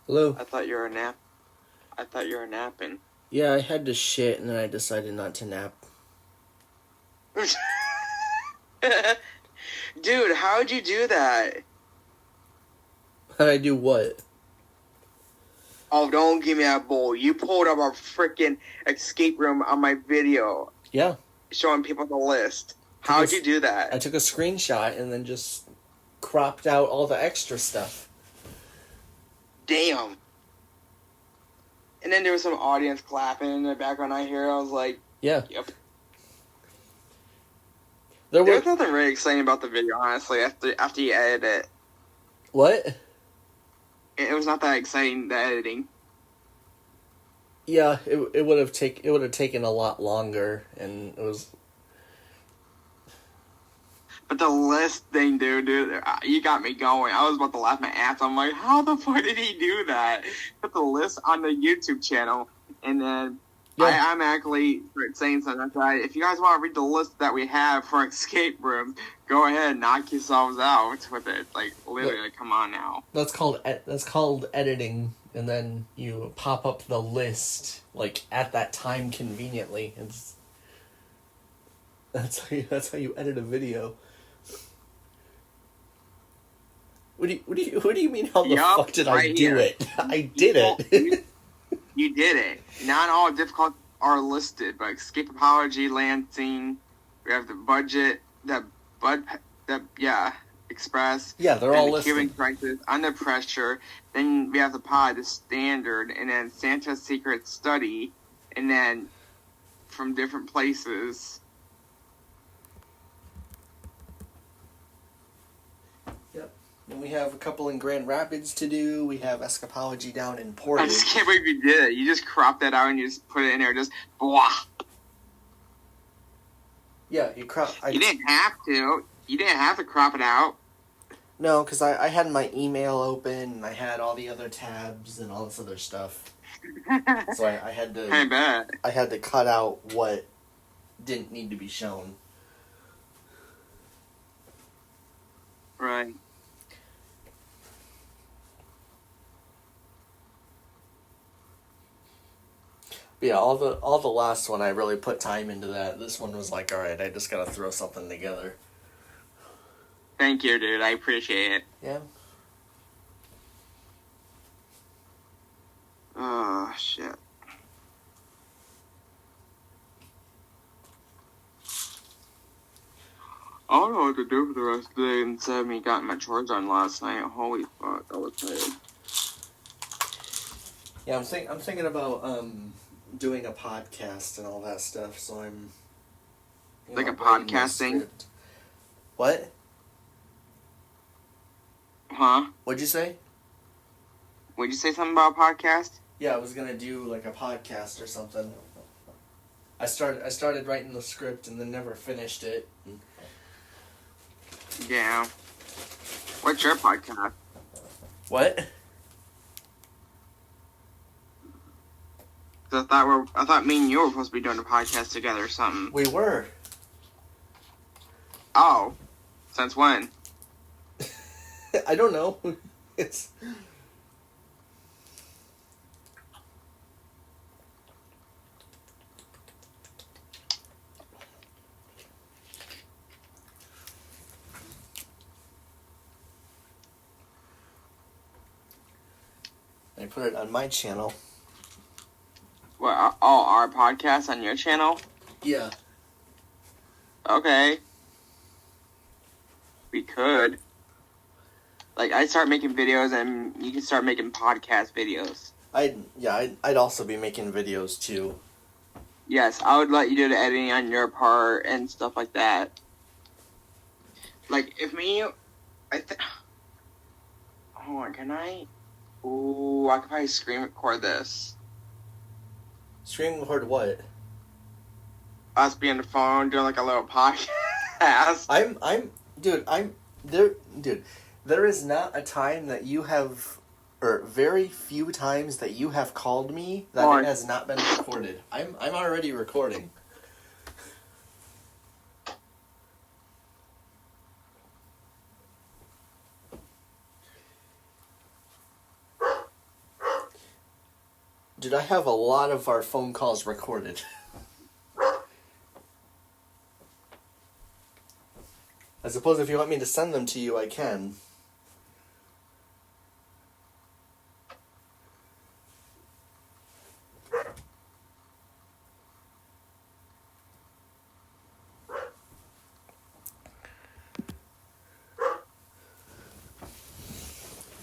Hello? I thought you were napping. Yeah, I had to shit and then I decided not to nap. Dude, how'd you do that? How'd I do what? Oh, don't give me that bull. You pulled up a freaking escape room on my video. Yeah. Showing people the list. How'd you do that? I took a screenshot and then just cropped out all the extra stuff. Damn. And then there was some audience clapping in the background I hear. I was like, yeah. Yep. There's nothing really exciting about the video, honestly, after you edit it. What? It was not that exciting, the editing. Yeah, it would have taken a lot longer, and it was. But the list thing, dude, you got me going. I was about to laugh my ass. I'm like, how the fuck did he do that? Put the list on the YouTube channel, and then I automatically start saying something like, if you guys want to read the list that we have for escape rooms, go ahead, knock yourselves out with it. Like, literally, come on now. That's called editing, and then you pop up the list like at that time conveniently. That's how you edit a video. What do you mean? How the fuck did I do it? I did it. You did it. Not all difficult are listed, but escape apology, Lansing. We have the budget, express. Yeah, they're all listed. Cuban crisis, under pressure. Then we have the pod, the standard, and then Santa's secret study, and then from different places. And we have a couple in Grand Rapids to do. We have escapology down in Portage. I just can't believe you did it. You just cropped that out and you just put it in there. Just blah. Yeah, you crop. You didn't have to. You didn't have to crop it out. No, because I had my email open and I had all the other tabs and all this other stuff. So I had to. I bet. I had to cut out what didn't need to be shown. Right. Yeah, all the last one I really put time into that. This one was like, all right, I just gotta throw something together. Thank you, dude. I appreciate it. Yeah. Oh shit. I don't know what to do for the rest of the day instead of me getting my chores done last night. Holy fuck, I was tired. Yeah, I'm thinking about doing a podcast and all that stuff, so I'm... Like a podcasting? What? Huh? What'd you say? Would you say something about a podcast? Yeah, I was gonna do like a podcast or something. I started writing the script and then never finished it. Yeah. What's your podcast? What? I thought me and you were supposed to be doing a podcast together or something. We were. Oh. Since when? I don't know. It's... I put it on my channel. What, our podcast on your channel? Yeah. Okay. We could. Like, I'd start making videos and you can start making podcast videos. I'd also be making videos too. Yes, I would let you do the editing on your part and stuff like that. Like, if me, hold on, can I? Ooh, I could probably screen record this. Screen record what? Us being on the phone doing like a little podcast. There is not a time that you have, or very few times that you have called me that it has not been recorded. I'm already recording. dude, I have a lot of our phone calls recorded. I suppose if you want me to send them to you, I can.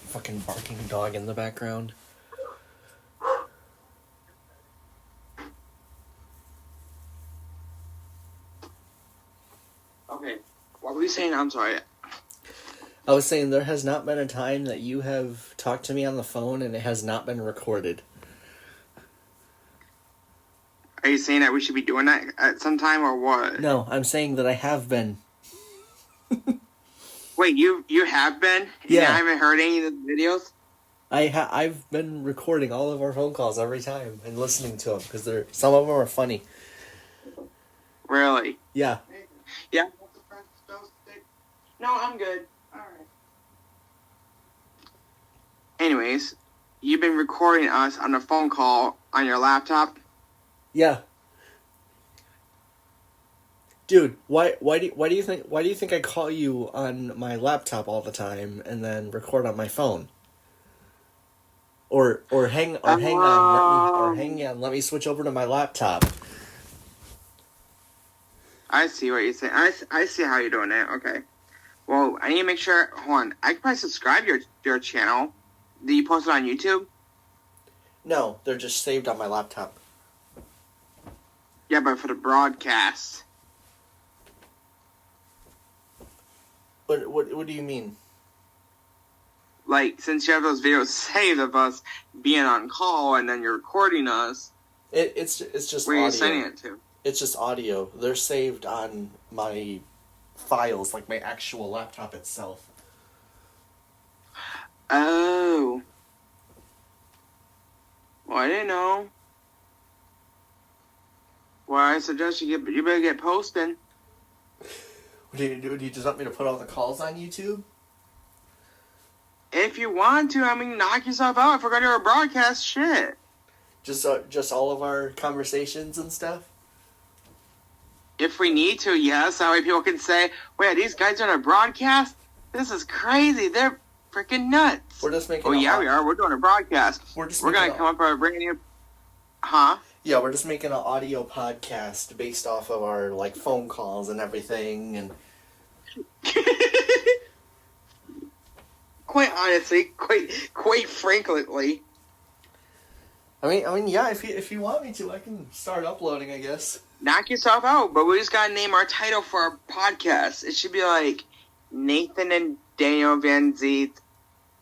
Fucking barking dog in the background. Okay. What were you saying? I'm sorry. I was saying there has not been a time that you have talked to me on the phone and it has not been recorded. Are you saying that we should be doing that at some time or what? No, I'm saying that I have been. Wait, you have been? Yeah. And I haven't heard any of the videos? I've been recording all of our phone calls every time and listening to them because some of them are funny. Really? Yeah. Yeah. No, I'm good. Alright. Anyways, you've been recording us on a phone call on your laptop? Yeah. Dude, why do you think I call you on my laptop all the time and then record on my phone? Or hang on, let me switch over to my laptop. I see what you're saying. I see how you're doing it. Okay. Well, I need to make sure. Hold on. I can probably subscribe your channel. Do you post it on YouTube? No, they're just saved on my laptop. Yeah, but for the broadcast. What do you mean? Like, since you have those videos saved of us being on call and then you're recording us. It's just where audio. Are you sending it to? It's just audio. They're saved on my files, like my actual laptop itself. Oh. Well, I didn't know. Well, I suggest you better get posting. What do you do? Do you just want me to put all the calls on YouTube? If you want to, I mean, knock yourself out if we're going to do a broadcast. Shit. Just all of our conversations and stuff? If we need to, yes. That way people can say, wait, are these guys doing a broadcast? This is crazy. They're freaking nuts. We're just making we are. We're doing a broadcast. We're going to come up with a brand new... Huh? Yeah, we're just making an audio podcast based off of our, like, phone calls and everything, and... Quite honestly, quite frankly. I mean, yeah. If you want me to, I can start uploading. I guess. Knock yourself out, but we just gotta name our title for our podcast. It should be like Nathan and Daniel Van Zeet's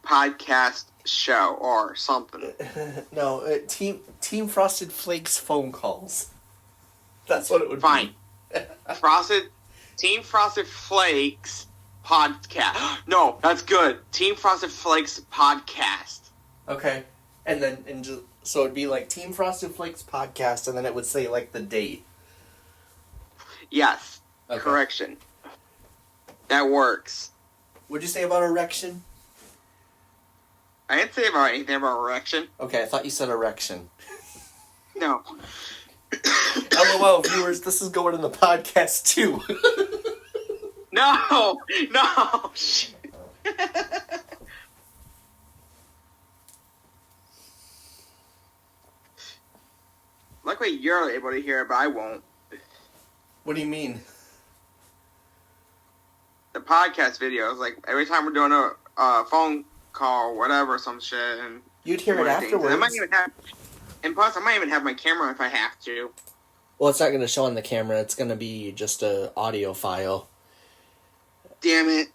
podcast show or something. No, Team Frosted Flakes phone calls. That's what it would Fine. be. Team Frosted Flakes podcast. No, that's good. Team Frosted Flakes podcast. Okay, so it'd be like Team Frosted Flakes podcast, and then it would say like the date. Yes. Okay. Correction. That works. What'd you say about erection? I didn't say about anything about erection. Okay, I thought you said erection. No. LOL, viewers, this is going in the podcast too. No! Luckily, you're able to hear it, but I won't. What do you mean? The podcast videos, like, every time we're doing a phone call or whatever, some shit. And you'd hear it afterwards. And plus, I might even have my camera if I have to. Well, it's not going to show on the camera. It's going to be just an audio file. Damn it.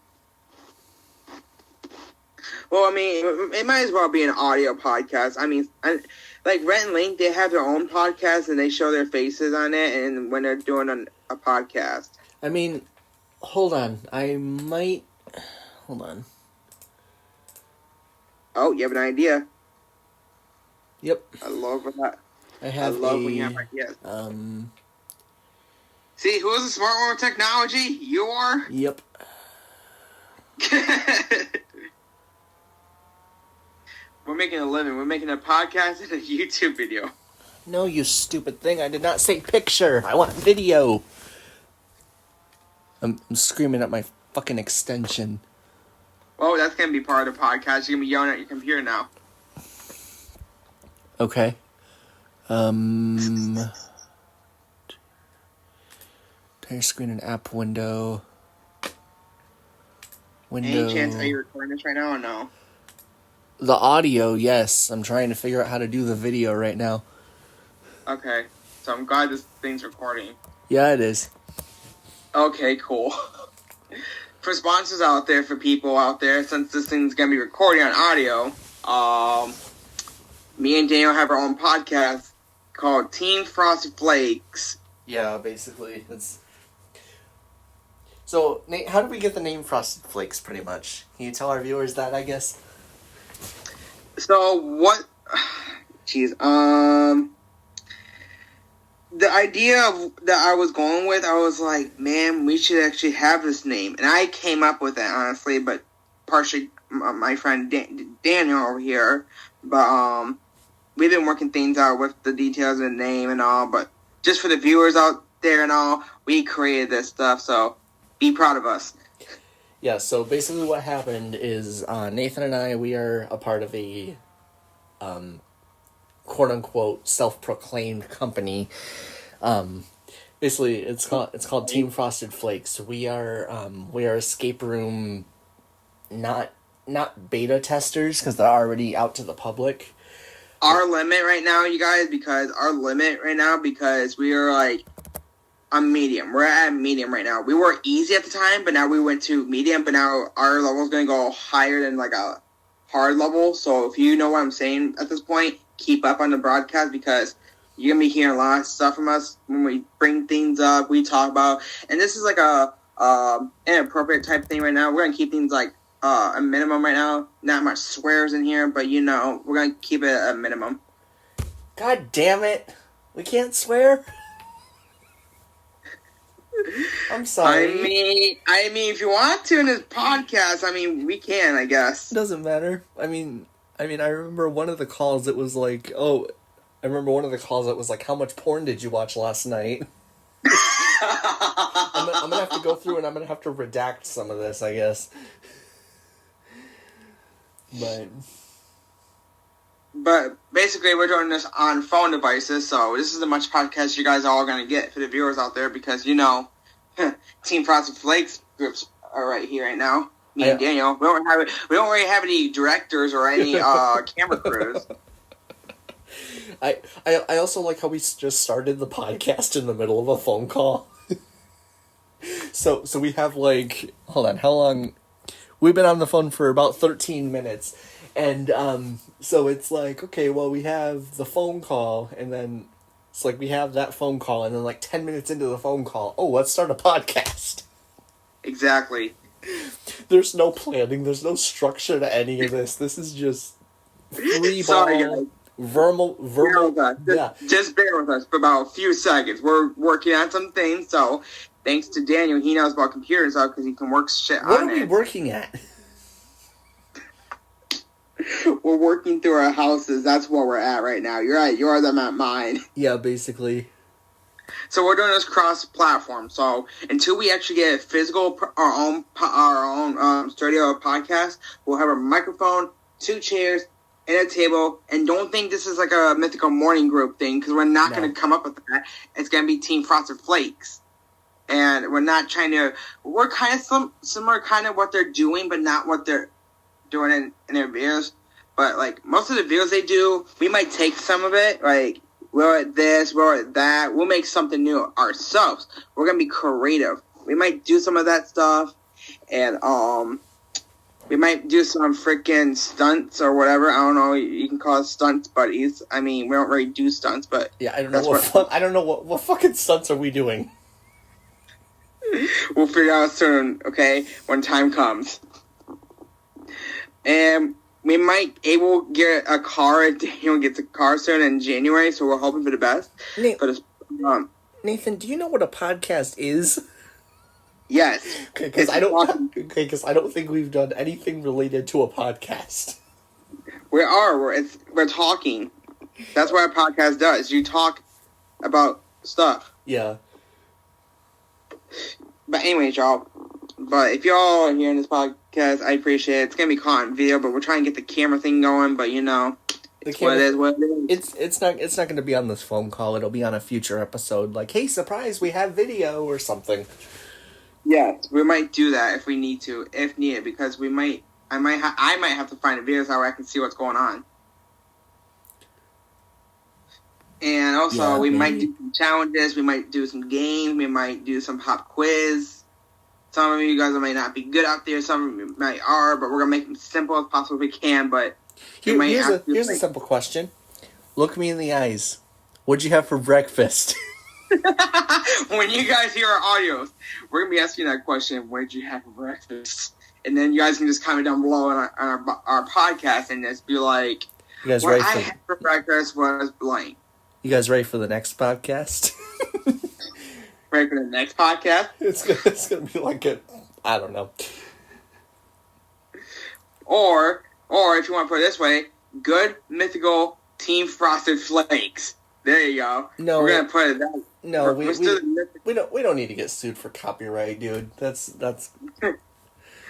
Well, I mean, it might as well be an audio podcast. I mean, like Rent and Link, they have their own podcast and they show their faces on it and when they're doing a podcast. I mean, hold on. Hold on. Oh, you have an idea? Yep. I love that. I love when you have ideas. See, who's the smart one with technology? You are? We're making a living. We're making a podcast and a YouTube video. No, you stupid thing. I did not say picture. I want video. I'm screaming at my fucking extension. Oh, that's going to be part of the podcast. You're going to be yelling at your computer now. Okay. Entire screen and app window. Any chance, are you recording this right now or no? The audio, yes. I'm trying to figure out how to do the video right now. Okay. So I'm glad this thing's recording. Yeah, it is. Okay, cool. For sponsors out there, for people out there, since this thing's going to be recording on audio, me and Daniel have our own podcast called Team Frosted Flakes. Yeah, basically. So, Nate, how did we get the name Frosted Flakes, pretty much? Can you tell our viewers that, I guess? So, what... Jeez, the idea that I was going with, I was like, man, we should actually have this name. And I came up with it, honestly, but partially my friend Daniel over here. But we've been working things out with the details of the name and all. But just for the viewers out there and all, we created this stuff. So be proud of us. Yeah, so basically what happened is Nathan and I, we are a part of a quote-unquote self-proclaimed company. Basically, it's called Team Frosted Flakes. We are escape room, not beta testers, because they're already out to the public. Our limit right now, you guys, because we are like a medium. We're at medium right now. We were easy at the time, but now we went to medium, but now our level is going to go higher than like a hard level. So if you know what I'm saying at this point, keep up on the broadcast, because you're going to be hearing a lot of stuff from us when we bring things up, we talk about. And this is like a inappropriate type thing right now. We're going to keep things like a minimum right now. Not much swears in here, but you know, we're going to keep it a minimum. God damn it. We can't swear? I'm sorry. I mean, if you want to in this podcast, I mean, we can, I guess. It doesn't matter. I mean, I remember one of the calls, it was like, how much porn did you watch last night? I'm gonna have to go through and I'm gonna have to redact some of this, I guess. But basically, we're doing this on phone devices, so this is the much podcast you guys are all going to get for the viewers out there, because, you know, Team Frosted Flakes groups are right here right now. Me and Daniel. We don't really have any directors or any camera crews. I also like how we just started the podcast in the middle of a phone call. So we have like, hold on, how long? We've been on the phone for about 13 minutes. And so it's like, okay, well, we have the phone call, and then it's like we have that phone call, and then like 10 minutes into the phone call, oh, let's start a podcast. Exactly. There's no planning, there's no structure to any of this. This is just free ball, verbal. Just bear with us for about a few seconds. We're working on some things, so thanks to Daniel, he knows about computers out because he can work shit on it. What are we working at? We're working through our houses. That's where we're at right now. You're at yours, I'm at mine. Yeah, basically. So we're doing this cross-platform. So until we actually get our own studio podcast, we'll have a microphone, 2 chairs, and a table. And don't think this is like a Mythical Morning Group thing, because we're not going to come up with that. It's going to be Team Frosted Flakes. And we're not trying to... We're kind of similar kind of what they're doing, but not what they're doing in their videos. But like most of the videos they do, we might take some of it, like we're at this, we're at that. We'll make something new ourselves. We're gonna be creative. We might do some of that stuff, and we might do some freaking stunts or whatever. I don't know. You can call us stunts buddies. I mean, we don't really do stunts, but yeah, I don't know what fucking stunts are we doing. We'll figure out soon, okay? When time comes. And we might able get a car if Daniel gets a car soon in January, so we're hoping for the best. Nathan, do you know what a podcast is? Yes. Because I don't think we've done anything related to a podcast. We're talking. That's what a podcast does. You talk about stuff. Yeah. But anyways, y'all. But if y'all are hearing this podcast, I appreciate it. It's gonna be caught in video, but we're trying to get the camera thing going. But the camera, what it is, what it is. It's not going to be on this phone call. It'll be on a future episode. Like, hey, surprise, we have video or something. Yes, we might do that if we need to, if needed, because I might have to find a video so I can see what's going on. And also, we might do some challenges. We might do some games. We might do some pop quiz. Some of you guys might not be good out there. Some of you might are, but we're gonna make them simple as possible if we can. But here's a simple question. Look me in the eyes. What'd you have for breakfast? When you guys hear our audios, we're gonna be asking that question. What did you have for breakfast? And then you guys can just comment down below on our podcast and just be like, you guys what I had for breakfast was blank. You guys ready for the next podcast? Ready for the next podcast? It's gonna be like I don't know. Or if you want to put it this way, good mythical team frosted flakes. There you go. No, we're gonna put it that. No, we don't need to get sued for copyright, dude. That's.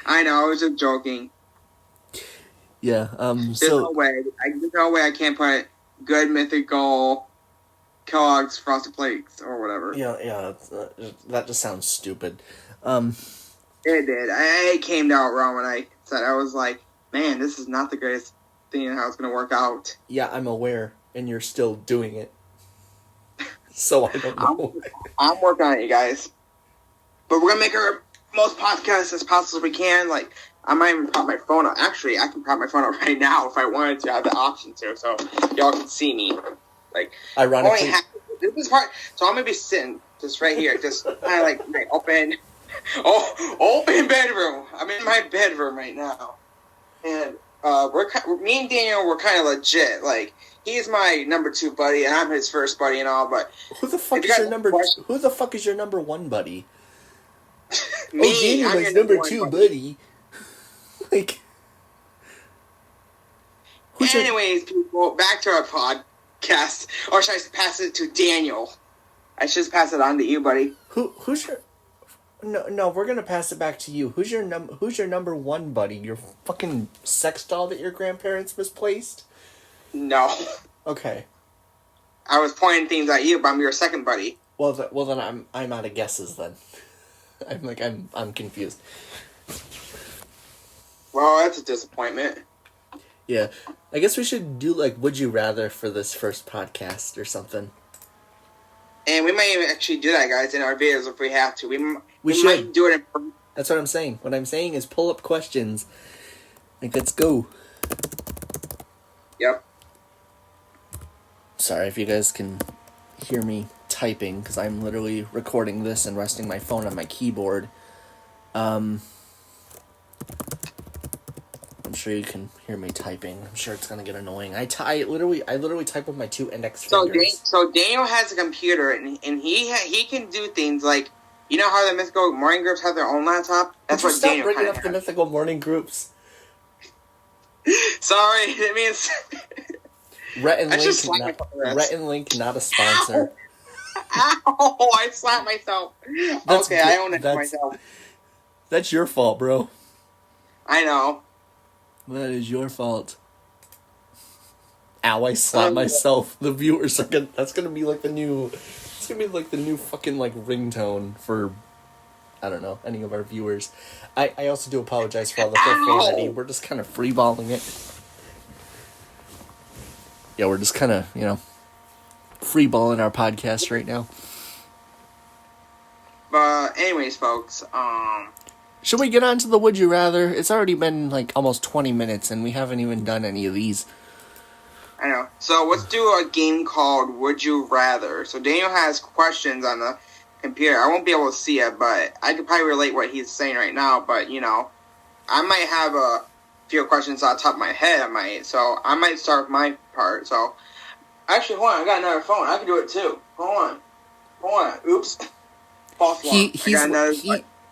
I know. I was just joking. Yeah. There's no way I can't put good mythical Kellogg's Frosted Flakes or whatever. Yeah, that just sounds stupid. It did. I came out wrong when I said, I was like, man, this is not the greatest thing and how it's going to work out. Yeah, I'm aware, and you're still doing it. So I don't know. I'm working on it, you guys. But we're going to make our most podcasts as possible as we can. Like, I might even prop my phone up. Actually, I can prop my phone up right now if I wanted to. I have the option to, so y'all can see me. Like, ironically, this is part. So I'm gonna be sitting just right here, just kind of like my open bedroom. I'm in my bedroom right now, and me and Daniel were kind of legit. Like, he's my number 2 buddy, and I'm his first buddy and all. But who the fuck is your number? Who the fuck is your number 1 buddy? Me, Daniel is number 2 buddy. Like, anyways, people, back to our podcast. Or should I pass it to Daniel? I should just pass it on to you, buddy. Who's your... No, we're gonna pass it back to you. Who's your number 1 buddy? Your fucking sex doll that your grandparents misplaced? No. Okay. I was pointing things at you, but I'm your second buddy. Well, then I'm out of guesses then. I'm confused. Well, that's a disappointment. Yeah, I guess we should do, like, Would You Rather for this first podcast or something. And we might even actually do that, guys, in our videos if we have to. We should. Might do it in... That's what I'm saying. What I'm saying is pull up questions. Like, let's go. Yep. Sorry if you guys can hear me typing, because I'm literally recording this and resting my phone on my keyboard. I'm sure you can hear me typing. I'm sure it's gonna get annoying. I literally type with my 2 index fingers. So Daniel has a computer, and he can do things like, you know how the mythical morning groups have their own laptop? That's what Daniel bringing up the mythical morning groups. Sorry, that means. Rhett and Link, not a sponsor. Ow! I slapped myself. I own it myself. That's your fault, bro. I know. That is your fault. Ow, I slapped myself. The viewers are gonna... That's gonna be like the new... It's gonna be like the new fucking, like, ringtone for... I don't know, any of our viewers. I also do apologize for all the profanity. We're just kind of freeballing it. Yeah, we're just kind of, freeballing our podcast right now. But anyways, folks, should we get on to the Would You Rather? It's already been, like, almost 20 minutes, and we haven't even done any of these. I know. So let's do a game called Would You Rather. So Daniel has questions on the computer. I won't be able to see it, but I could probably relate what he's saying right now. But, I might have a few questions on top of my head. So I might start with my part. So, actually, hold on. I got another phone. I can do it, too. Hold on. Oops. False one.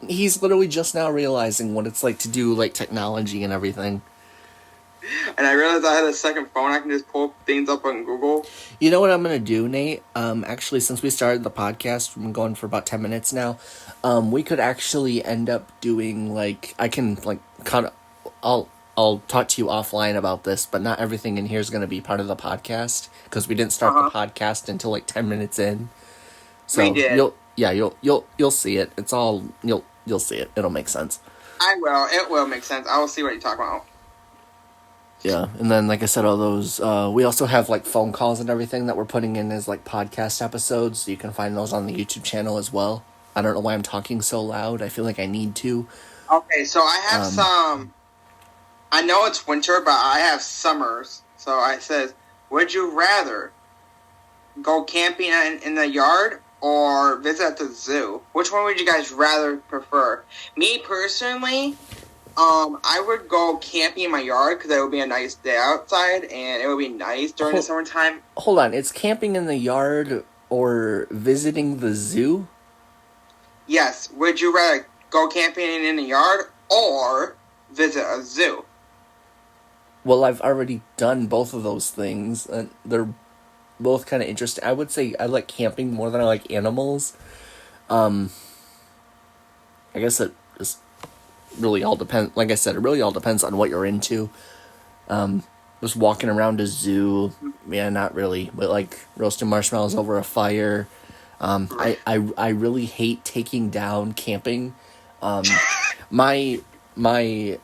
He's literally just now realizing what it's like to do, like, technology and everything. And I realized I had a second phone. I can just pull things up on Google. You know what I'm gonna do, Nate? Actually, since we started the podcast, we've been going for about 10 minutes now. We could actually end up doing like I can like kind of. I'll talk to you offline about this, but not everything in here is gonna be part of the podcast because we didn't start the podcast until like 10 minutes in. So we did. You'll see it. It's all you'll see it. It'll make sense. I will. It will make sense. I will see what you talk about. Yeah, and then like I said, all those we also have like phone calls and everything that we're putting in as like podcast episodes. So you can find those on the YouTube channel as well. I don't know why I'm talking so loud. I feel like I need to. Okay, so I have some. I know it's winter, but I have summers. So I says, would you rather go camping in the yard or visit the zoo? Which one would you guys rather prefer? Me personally, I would go camping in my yard because it would be a nice day outside and it would be nice during the summertime. Hold on, it's camping in the yard or visiting the zoo? Yes, would you rather go camping in the yard or visit a zoo? Well, I've already done both of those things, and they're both kind of interesting. I would say I like camping more than I like animals. I guess it just really all depends. Like I said, it really all depends on what you're into. Just walking around a zoo, yeah, not really. But like roasting marshmallows over a fire. I really hate taking down camping. My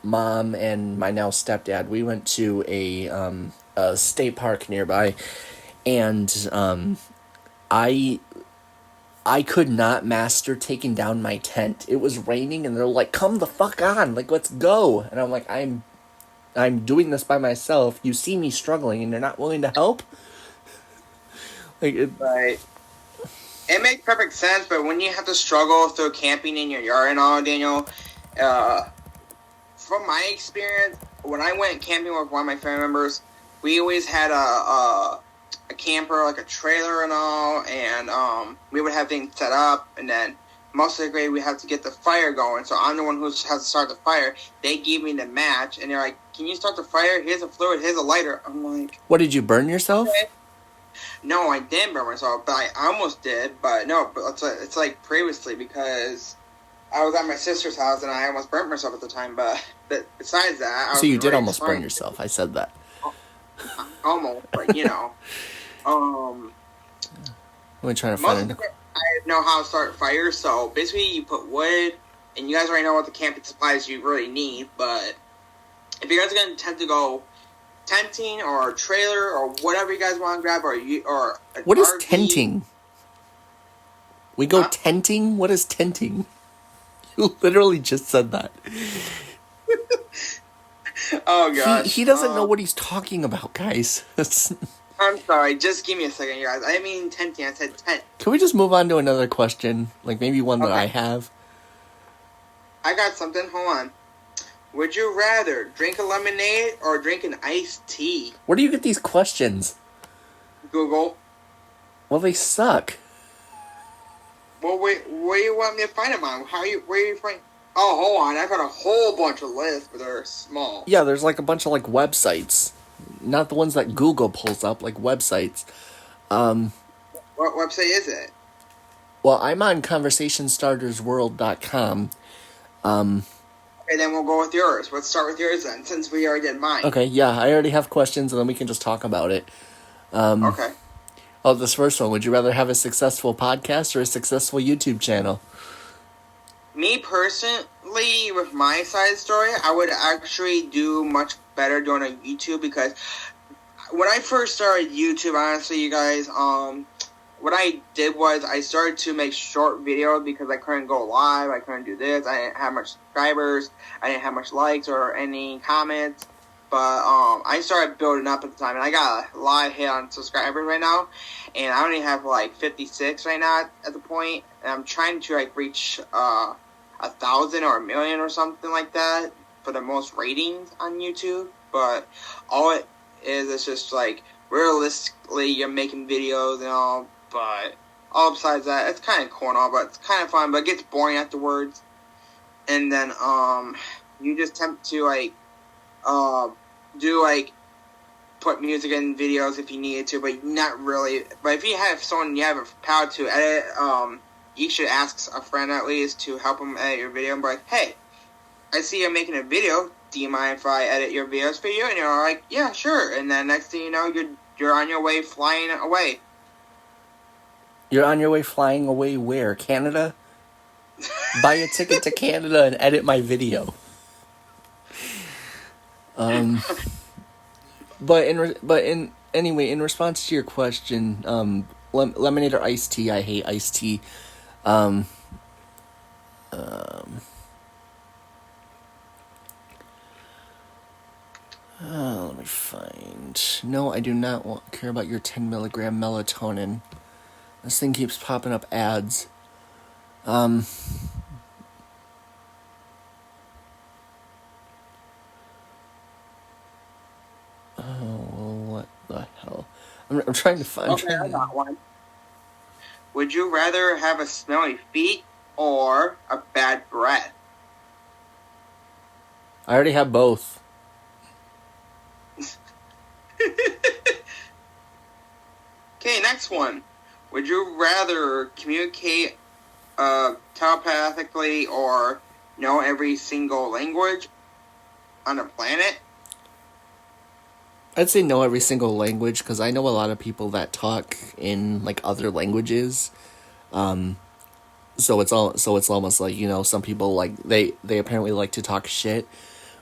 mom and my now stepdad, we went to a state park nearby, and I could not master taking down my tent. It was raining, and they're like, "Come the fuck on, like let's go." And I'm like, I'm doing this by myself. You see me struggling, and you're not willing to help. Right. It makes perfect sense, but when you have to struggle through camping in your yard and all, Daniel, from my experience, when I went camping with one of my family members, we always had a camper, like a trailer and all, and we would have things set up, and then most of the day we have to get the fire going, so I'm the one who has to start the fire. They gave me the match, and they're like, "Can you start the fire? Here's a fluid, here's a lighter." I'm like... What, did you burn yourself? Okay. No, I didn't burn myself, but I almost did, but no, but it's like previously, because I was at my sister's house, and I almost burnt myself at the time, but besides that... So you did almost burn yourself, I said that. Almost, but you know... Let me try to find it. I know how to start fires, so basically you put wood, and you guys already know what the camping supplies you really need, but if you guys are going to tend to go tenting or a trailer or whatever you guys want to grab, or what is tenting? We go tenting? What is tenting? You literally just said that. Oh, gosh. He doesn't know what he's talking about, guys. I'm sorry, just give me a second, you guys. I mean tenting, I said tent. Can we just move on to another question? Like maybe one that I have? I got something, hold on. Would you rather drink a lemonade or drink an iced tea? Where do you get these questions? Google. Well, they suck. Well, wait, where do you want me to find them on? Where are you find? Oh, hold on, I've got a whole bunch of lists, but they're small. Yeah, there's like a bunch of like websites. Not the ones that Google pulls up, like websites. What website is it? Well, I'm on conversationstartersworld.com. Okay, then we'll go with yours. Let's start with yours then, since we already did mine. Okay, yeah, I already have questions, and then we can just talk about it. Okay. Oh, this first one. Would you rather have a successful podcast or a successful YouTube channel? Me personally, with my side story, I would actually do much better doing a YouTube, because when I first started YouTube, honestly, you guys, what I did was I started to make short videos because I couldn't go live, I couldn't do this, I didn't have much subscribers, I didn't have much likes or any comments, but I started building up at the time, and I got a lot of hit on subscribers right now, and I only have like 56 right now at the point, and I'm trying to like reach 1,000 or 1,000,000 or something like that for the most ratings on YouTube, but all it is, it's just like realistically you're making videos and all, but all besides that, it's kind of cool and all, but it's kind of fun, but it gets boring afterwards. And then you just attempt to like do like put music in videos if you needed to, but not really. But if you have someone you have a power to edit, you should ask a friend at least to help them edit your video and be like, hey, I see you're making a video. Do you mind if I edit your videos for you? And you're like, yeah, sure. And then next thing you know, you're on your way flying away. You're on your way flying away where? Canada? Buy a ticket to Canada and edit my video. But anyway, in response to your question, lemonade or iced tea? I hate iced tea. Let me find. No, I do not care about your 10 milligram melatonin. This thing keeps popping up ads. What the hell? I'm trying to find. Okay, I got one. Would you rather have a smelly feet or a bad breath? I already have both. Okay, next one. Would you rather communicate telepathically or know every single language on a planet? I'd say know every single language because I know a lot of people that talk in like other languages. So it's almost like, you know, some people like they apparently like to talk shit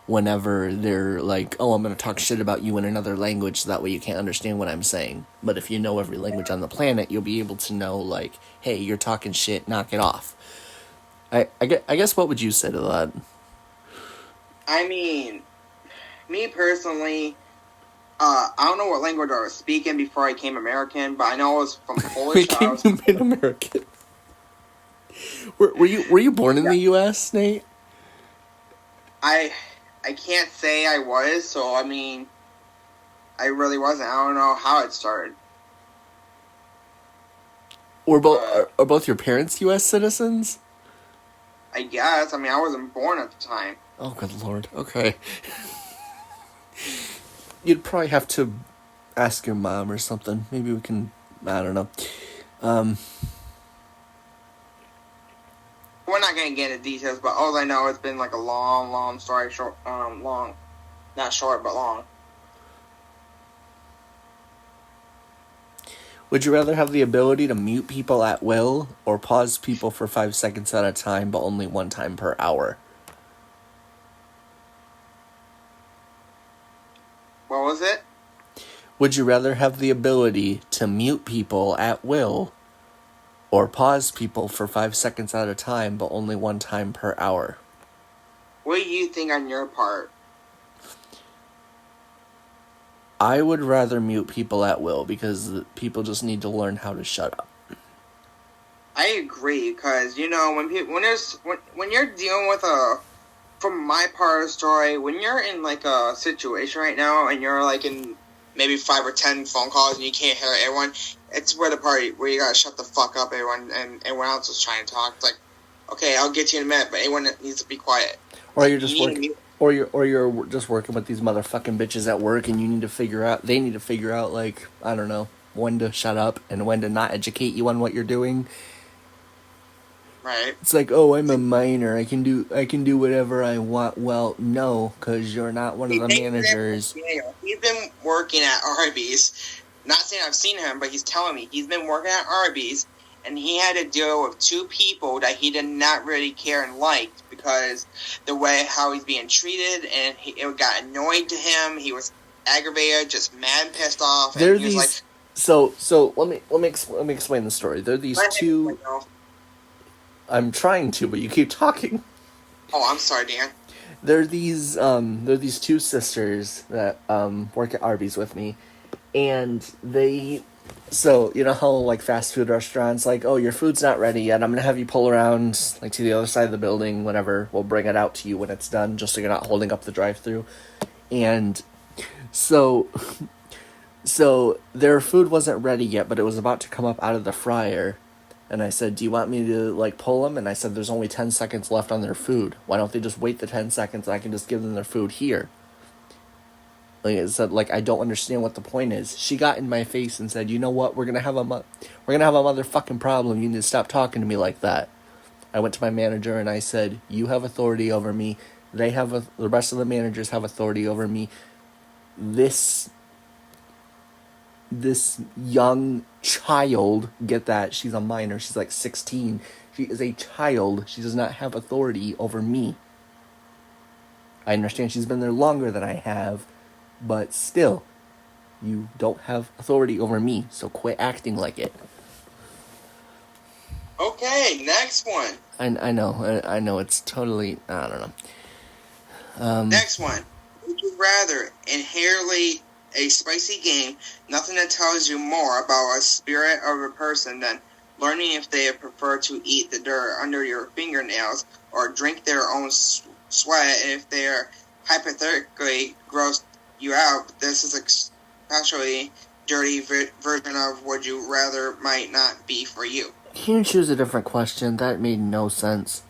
whenever they're like, oh, I'm going to talk shit about you in another language so that way you can't understand what I'm saying. But if you know every language on the planet, you'll be able to know, like, hey, you're talking shit, knock it off. I guess what would you say to that? I mean, me personally, I don't know what language I was speaking before I became American, but I know I was from Polish. Became American. Were you born in the U.S., Nate? I can't say I was, so I mean, I really wasn't. I don't know how it started. Are both your parents U.S. citizens? I guess. I mean, I wasn't born at the time. Oh, good lord. Okay. You'd probably have to ask your mom or something. Maybe we can, I don't know. We're not going to get into details, but all I know, it's been like a long story, short, long, not short, but long. Would you rather have the ability to mute people at will or pause people for 5 seconds at a time, but only one time per hour? What was it? Would you rather have the ability to mute people at will or pause people for 5 seconds at a time, but only one time per hour? What do you think on your part? I would rather mute people at will because people just need to learn how to shut up. I agree, because, you know, when you're dealing with from my part of the story, when you're in, like, a situation right now, and you're, like, in maybe 5 or 10 phone calls, and you can't hear everyone, it's where you gotta shut the fuck up, everyone, and everyone else is trying to talk. It's like, okay, I'll get to you in a minute, but everyone needs to be quiet. Or you're just working, or you're just working with these motherfucking bitches at work, and they need to figure out, like, I don't know, when to shut up and when to not educate you on what you're doing. Right. It's like, oh, I'm a minor. I can do whatever I want. Well, no, because you're not one of the managers. He's been working at Arby's. Not saying I've seen him, but he's telling me he's been working at Arby's, and he had to deal with 2 people that he did not really care and liked because the way how he's being treated, and it got annoyed to him. He was aggravated, just mad and pissed off. And he was like, so let me explain the story. There are these 2. I'm trying to, but you keep talking. Oh, I'm sorry, Dan. There are these 2 sisters that work at Arby's with me, and so you know how like fast food restaurants, like, oh, your food's not ready yet, I'm gonna have you pull around like to the other side of the building, whatever, we'll bring it out to you when it's done, just so you're not holding up the drive-thru. And so their food wasn't ready yet, but it was about to come up out of the fryer. And I said, do you want me to, like, pull them? And I said, there's only 10 seconds left on their food. Why don't they just wait the 10 seconds and I can just give them their food here? Like I said, like, I don't understand what the point is. She got in my face and said, "You know what? We're gonna have a motherfucking problem. You need to stop talking to me like that." I went to my manager and I said, "You have authority over me. The rest of the managers have authority over me. This young child, get that? She's a minor. She's like 16. She is a child. She does not have authority over me. I understand she's been there longer than I have, but still, you don't have authority over me, so quit acting like it." Okay, next one. I know, it's totally, I don't know. Next one. Would you rather inherently a spicy game, nothing that tells you more about a spirit of a person than learning if they prefer to eat the dirt under your fingernails or drink their own sweat if they're hypothetically grossed you out? This is especially dirty version of would you rather might not be for you. Can you choose a different question? That made no sense.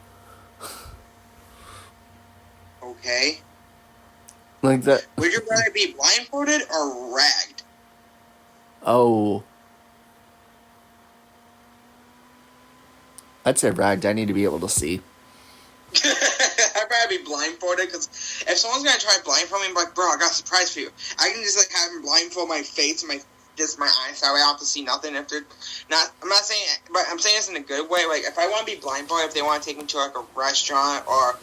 Okay. Like that. Would you rather be blindfolded or ragged? Oh. I'd say ragged. I need to be able to see. I'd rather be blindfolded because if someone's gonna try to blindfold me, I'm like, bro, I got a surprise for you. I can just like have them blindfold my face and my eyes, that way I don't have to see nothing. If they're not, I'm not saying, but I'm saying this in a good way. Like if I want to be blindfolded, if they want to take me to like a restaurant or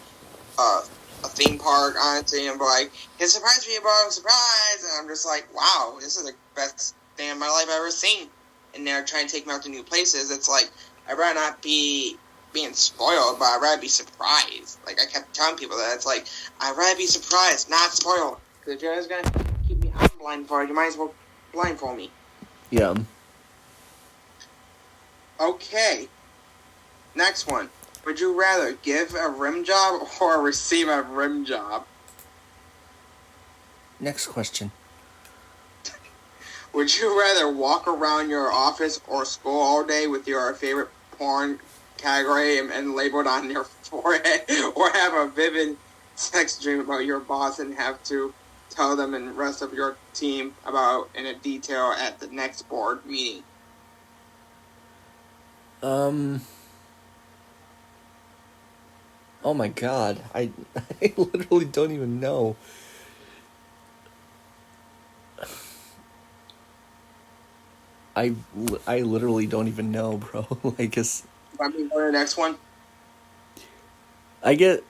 a theme park, honestly, and be like, it's a surprise for you, bro, surprise, and I'm just like, wow, this is the best thing in my life I've ever seen. And they're trying to take me out to new places. It's like I'd rather not be being spoiled, but I'd rather be surprised. Like I kept telling people that it's like I'd rather be surprised, not spoiled. Because if you're just gonna keep me out blindfolded, you might as well blindfold me. Yeah. Okay. Next one. Would you rather give a rim job or receive a rim job? Next question. Would you rather walk around your office or school all day with your favorite porn category and labeled on your forehead, or have a vivid sex dream about your boss and have to tell them and the rest of your team about in a detail at the next board meeting? Oh my god. I literally don't even know. I literally don't even know, bro. Like, Want me to go to the next one? I guess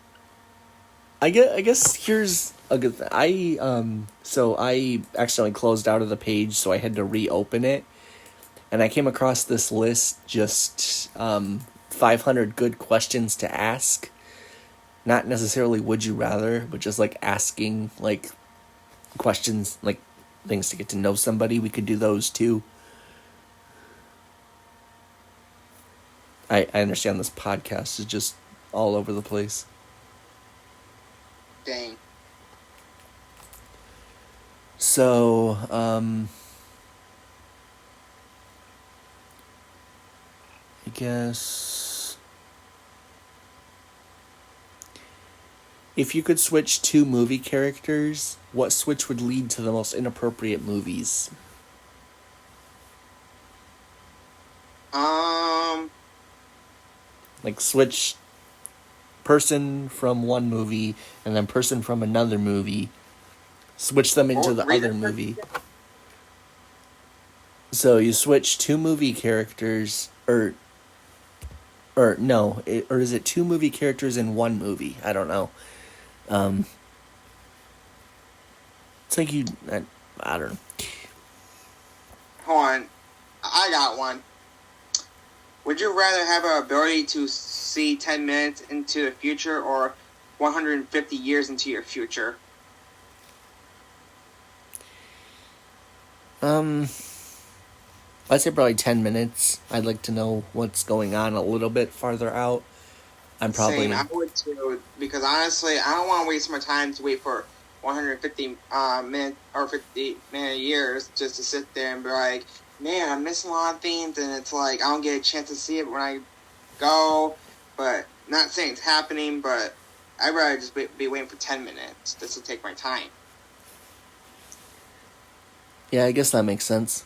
here's a good thing. So I accidentally closed out of the page, so I had to reopen it. And I came across this list, just 500 good questions to ask. Not necessarily would you rather, but just like asking like questions, like things to get to know somebody. We could do those too. I understand this podcast is just all over the place. Dang. So, I guess if you could switch two movie characters, what switch would lead to the most inappropriate movies? Like switch person from one movie and then person from another movie. Switch them into the other movie. So you switch two movie characters, or no, or is it two movie characters in one movie? I don't know. It's like I don't know. Hold on. I got one. Would you rather have an ability to see 10 minutes into the future or 150 years into your future? I'd say probably 10 minutes. I'd like to know what's going on a little bit farther out. I'm probably... Same, I would too, because honestly, I don't want to waste my time to wait for 150 minutes or 50-minute years just to sit there and be like, man, I'm missing a lot of things, and it's like, I don't get a chance to see it when I go, but not saying it's happening, but I'd rather just be waiting for 10 minutes just to take my time. Yeah, I guess that makes sense.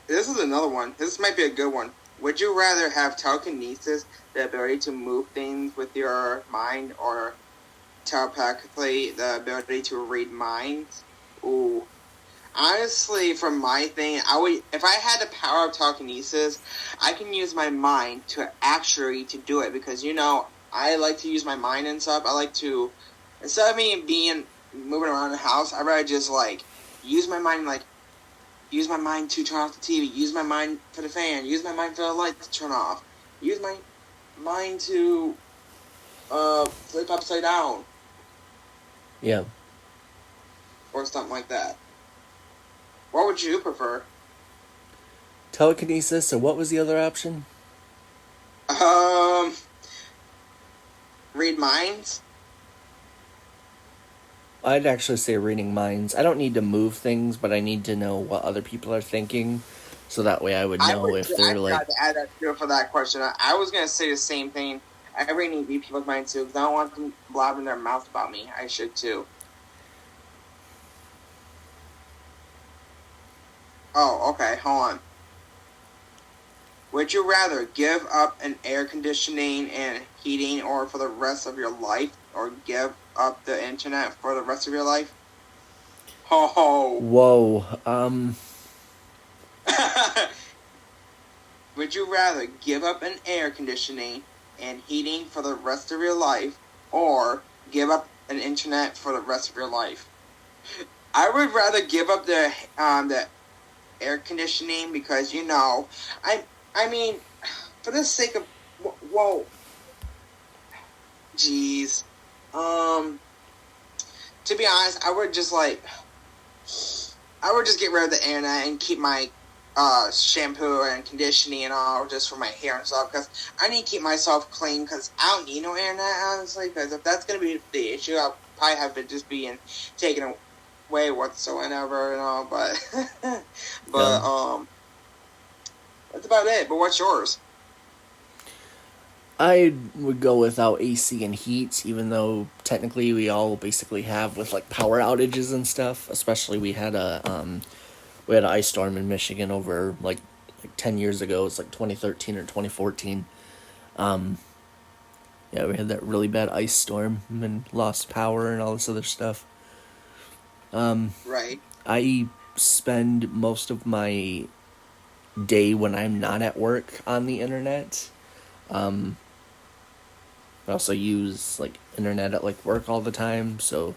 This is another one. This might be a good one. Would you rather have telekinesis, the ability to move things with your mind, or telepathically, the ability to read minds? Ooh. Honestly, from my thing, I would, if I had the power of telekinesis, I can use my mind to actually to do it, because I like to use my mind and stuff. I like to, instead of me being moving around the house, I'd rather just use my mind, use my mind to turn off the TV, use my mind for the fan, use my mind for the lights to turn off, use my mind to flip upside down Yeah. or something like that. What would you prefer? Telekinesis, or what was the other option? Um, Read minds. I'd actually say reading minds. I don't need to move things, but I need to know what other people are thinking, so that way I would know if they're I like... forgot to add that to it for that question. I was gonna say the same thing. I really need to read people's minds too, because I don't want them blabbing their mouth about me. I should too. Oh, okay. Hold on. Would you rather give up an air conditioning and heating or for the rest of your life, or give up the internet for the rest of your life? Ho Whoa. ho. Would you rather give up an air conditioning and heating for the rest of your life, or give up an internet for the rest of your life? I would rather give up the air conditioning, because I mean, for the sake of whoa, jeez, to be honest, I would just get rid of the internet and keep my shampoo and conditioning and all just for my hair and stuff, because I need to keep myself clean, because I don't need no internet, honestly, because if that's going to be the issue, I'll probably have it just being taken away whatsoever and all, but that's about it. But what's yours? I would go without AC and heat, even though technically we all basically have with like power outages and stuff. Especially we had an ice storm in Michigan over like 10 years ago. It's like 2013 or 2014. Yeah, we had that really bad ice storm and lost power and all this other stuff. Right. I spend most of my day when I'm not at work on the internet. I also use like internet at like work all the time, so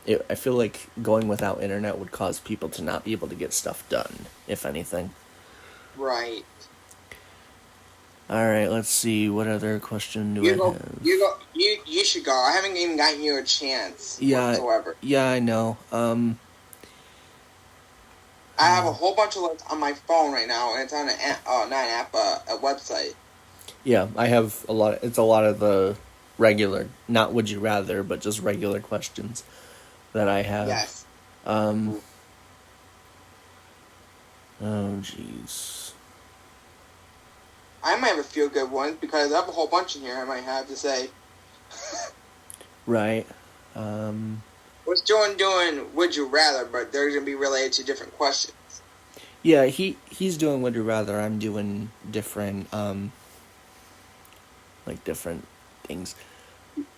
I feel like going without internet would cause people to not be able to get stuff done, if anything. Right. All right, let's see. What other question do I have? You should go. I haven't even gotten you a chance whatsoever. Yeah, I know. I have a whole bunch of links on my phone right now, and it's on a website. Yeah, I have a lot. It's a lot of the regular, not would you rather, but just regular questions that I have. Yes. Oh, jeez. I might have a few good ones, because I have a whole bunch in here I might have to say. Right. What's Jordan doing would you rather, but they're going to be related to different questions. Yeah, he's doing would you rather. I'm doing different, different things.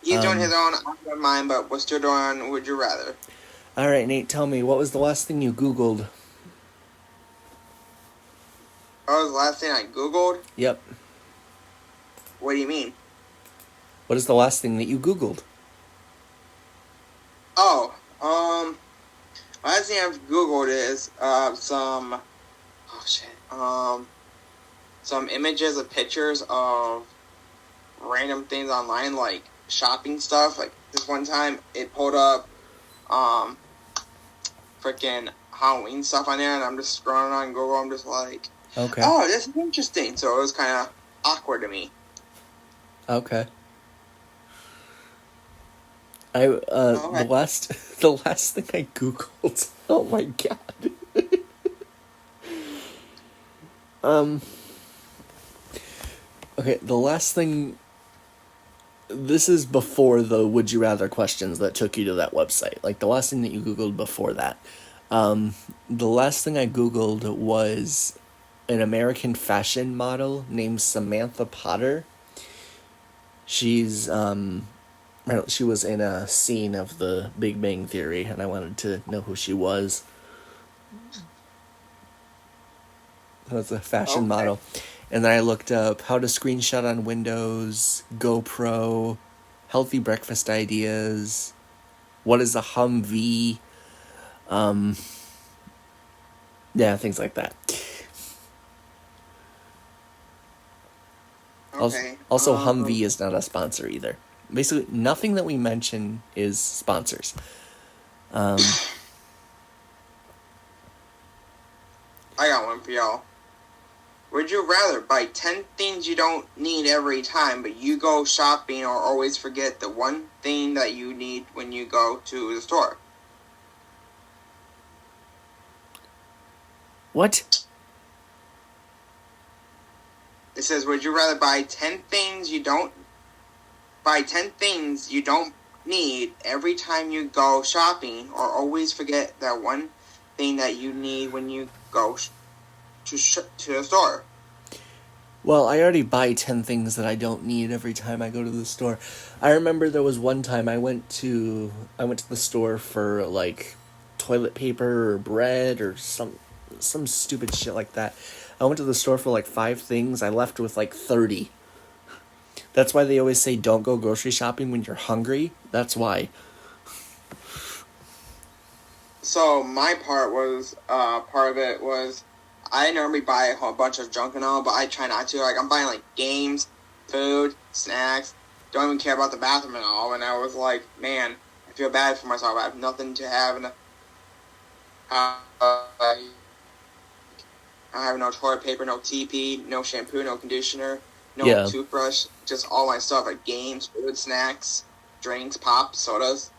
He's doing his own, I'm doing mine, but what's still doing would you rather? All right, Nate, tell me, what was the last thing you Googled? What was the last thing I Googled? Yep. What do you mean? What is the last thing that you Googled? Oh, last thing I've Googled is, some images of pictures of random things online, like shopping stuff. Like this one time, it pulled up, freaking Halloween stuff on there, and I'm just scrolling on Google. I'm just like, okay. Oh, this is interesting. So it was kind of awkward to me. Okay. The last thing I Googled. Oh my god. Okay, the last thing This is before the would you rather questions that took you to that website. Like the last thing that you Googled before that. The last thing I Googled was an American fashion model named Samantha Potter. She's she was in a scene of the Big Bang Theory, and I wanted to know who she was. That's a fashion model. And then I looked up how to screenshot on Windows, GoPro, healthy breakfast ideas, what is a Humvee, yeah, things like that. Okay. Also, Humvee is not a sponsor either. Basically, nothing that we mention is sponsors. I got one for y'all. Would you rather buy 10 things you don't need every time, but you go shopping or always forget the one thing that you need when you go to the store? What? It says, would you rather buy 10 things you don't need every time you go shopping, or always forget that one thing that you need when you go to the store? Well, I already buy 10 things that I don't need every time I go to the store. I remember there was one time I went to the store for like toilet paper or bread or some stupid shit like that. I went to the store for like 5 things. I left with like 30. That's why they always say don't go grocery shopping when you're hungry. That's why. So my part of it was I normally buy a whole bunch of junk and all, but I try not to. Like, I'm buying like games, food, snacks. Don't even care about the bathroom and all. And I was like, man, I feel bad for myself. I have nothing to have. And I have no toilet paper, no TP, no shampoo, no conditioner, no toothbrush. Just all my stuff, like games, food, snacks, drinks, pop, sodas.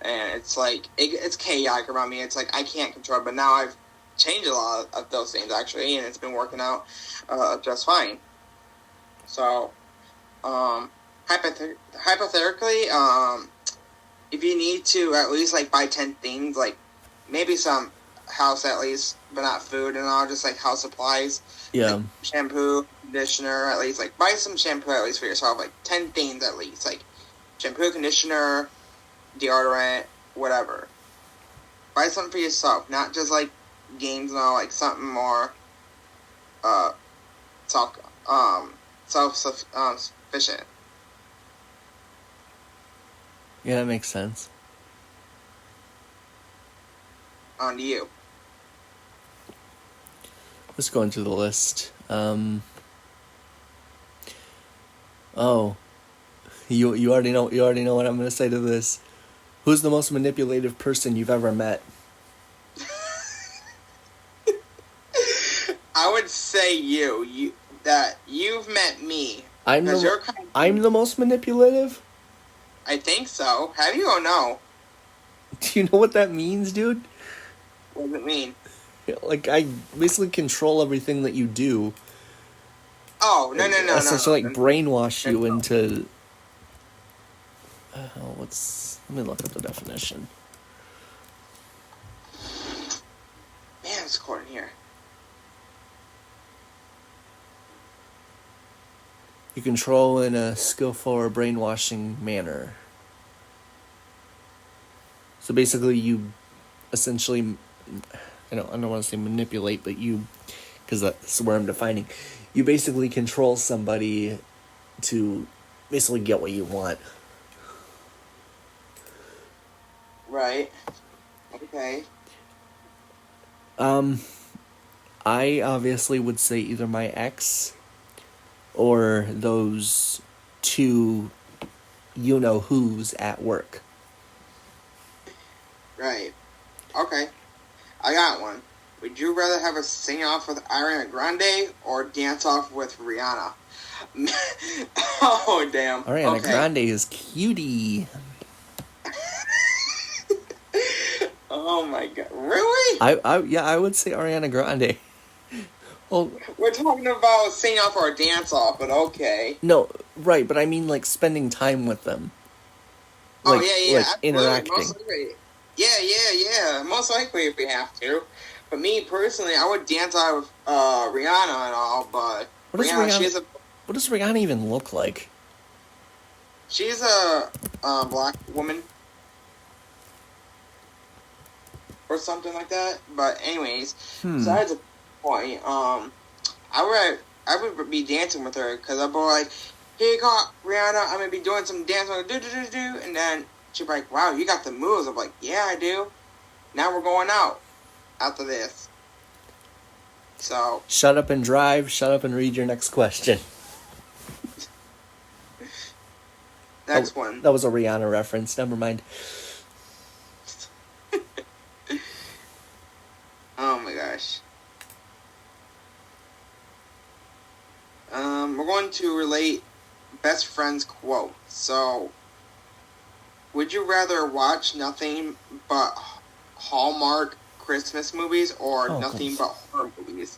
And it's like, it's chaotic around me. It's like I can't control it. But now I've changed a lot of those things, actually, and it's been working out just fine. So, hypothetically, if you need to at least, like, buy 10 things, like, maybe some house at least, but not food and all, just, like, house supplies. Yeah. Like shampoo, conditioner, at least, like, buy some shampoo at least for yourself, like, 10 things at least, like, shampoo, conditioner, deodorant, whatever. Buy something for yourself, not just, like, games and all, like something more self-sufficient. Yeah, that makes sense. On to you. Let's go into the list. You already know what I'm going to say to this. Who's the most manipulative person you've ever met? I would say you've met me. I'm the most manipulative? I think so. Have you or no? Do you know what that means, dude? What does it mean? Like, I basically control everything that you do. Oh, no. Essentially, like, brainwash you into... let me look up the definition. Man, it's cold in here. You control in a skillful or brainwashing manner. So basically, you essentially, I don't want to say manipulate, but because that's where I'm defining, you basically control somebody to basically get what you want. Right. Okay. I obviously would say either my ex or those two you-know-who's at work. Right. Okay. I got one. Would you rather have a sing-off with Ariana Grande or dance-off with Rihanna? Oh, damn. Ariana Grande is cutie. Oh, my God. Really? I would say Ariana Grande. Well, we're talking about singing off our dance off, but okay. no, right, but I mean, like, spending time with them. Oh, Like, yeah, like absolutely. interacting. Most likely. Yeah. Most likely if we have to. But me, personally, I would dance out with Rihanna and all, but What does Rihanna, what does Rihanna even look like? she's a black woman. Or something like that. But anyways, besides the point, I would be dancing with her because I'd be like, "Here you go, Rihanna. I'm gonna be doing some dance, and then she'd be like, "Wow, you got the moves." I'm like, "Yeah, I do." Now we're going out after this. So Shut up and drive. Shut up and read your next question. next one. That was a Rihanna reference. Never mind. Oh my gosh. We're going to relate best friend's quote. So, would you rather watch nothing but Hallmark Christmas movies or nothing but horror movies?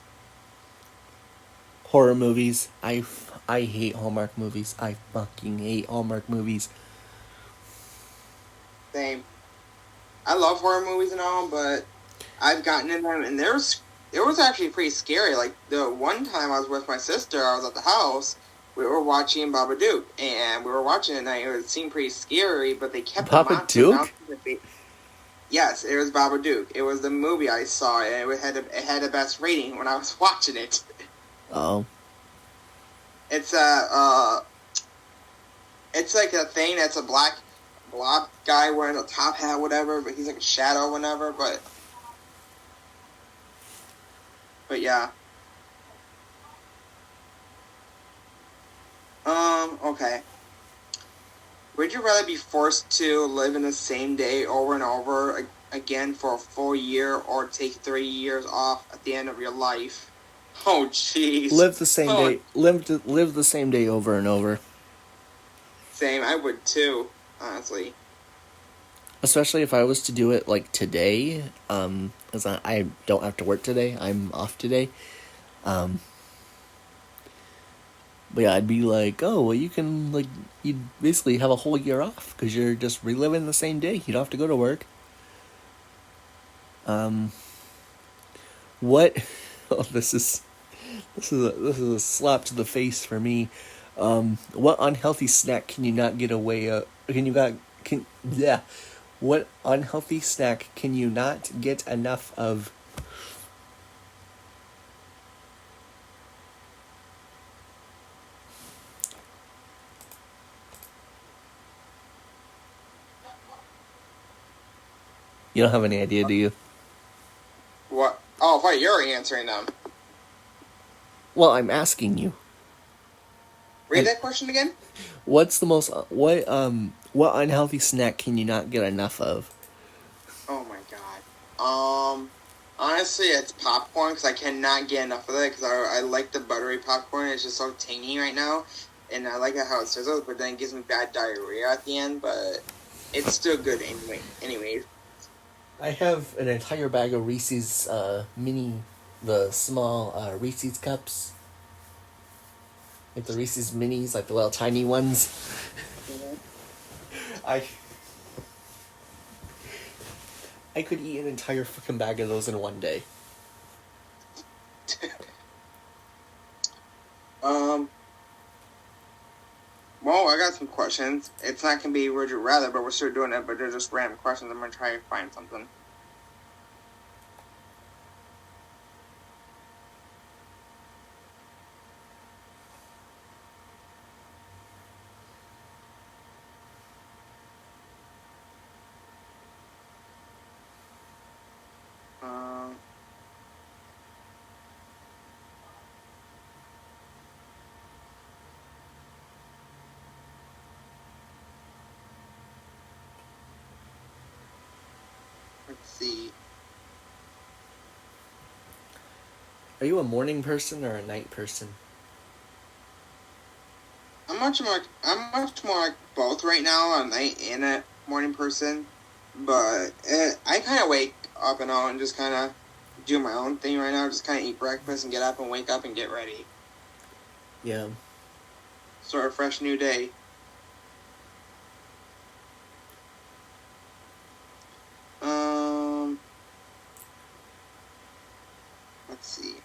Horror movies. I hate Hallmark movies. I fucking hate Hallmark movies. Same. I love horror movies and all, but I've gotten in them, and it was actually pretty scary. Like, the one time I was with my sister, I was at the house, we were watching Babadook, and we were watching it, and it seemed pretty scary, but they kept Babadook? Yes, it was Babadook. It was the movie I saw, and it had the best rating when I was watching it. Oh. It's it's like a thing that's a black blob guy wearing a top hat, whatever, but he's like a shadow, whatever, but yeah. Okay. Would you rather be forced to live in the same day over and over again for a full year, or take 3 years off at the end of your life? Oh, jeez. Live the same day. Live the same day over and over. Same. I would too, honestly. Especially if I was to do it like today, because I don't have to work today. I'm off today. But yeah, I'd be like, oh, well, you can, like, you'd basically have a whole year off because you're just reliving the same day. You don't have to go to work. What? Oh, this is a slap to the face for me. What unhealthy snack can you not get away? What unhealthy snack can you not get enough of? You don't have any idea, do you? What? Oh, wait, you're answering them. Well, I'm asking you. Read that question again? What's the most what unhealthy snack can you not get enough of? Oh my god. Honestly, it's popcorn because I cannot get enough of it because I like the buttery popcorn. It's just so tangy right now, and I like how it sizzles, but then it gives me bad diarrhea at the end. But it's still good anyway. Anyways. I have an entire bag of Reese's the small Reese's cups. Like the Reese's minis, like the little tiny ones. I could eat an entire fucking bag of those in one day. Well, I got some questions. It's not going to be would you rather, but we're still doing it, but they're just random questions. I'm going to try to find something. Let's see. Are you a morning person or a night person? I'm much more like both right now, a night and a morning person. But I kind of wake up and all and just kind of do my own thing right now. Just kind of eat breakfast and get up and wake up and get ready. Yeah. Start a fresh new day. Let's see.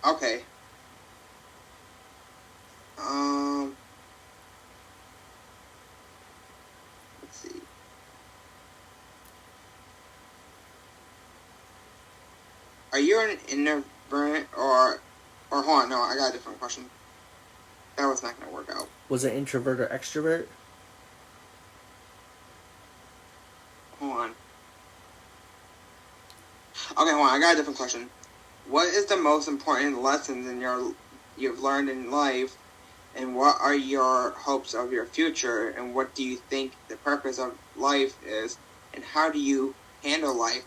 Okay. Let's see. Are you an introvert or hold on, no, I got a different question. That was not gonna work out. Was it introvert or extrovert? Hold on. Okay, hold on, I got a different question. What is the most important lessons you've learned in life, and what are your hopes of your future, and what do you think the purpose of life is, and how do you handle life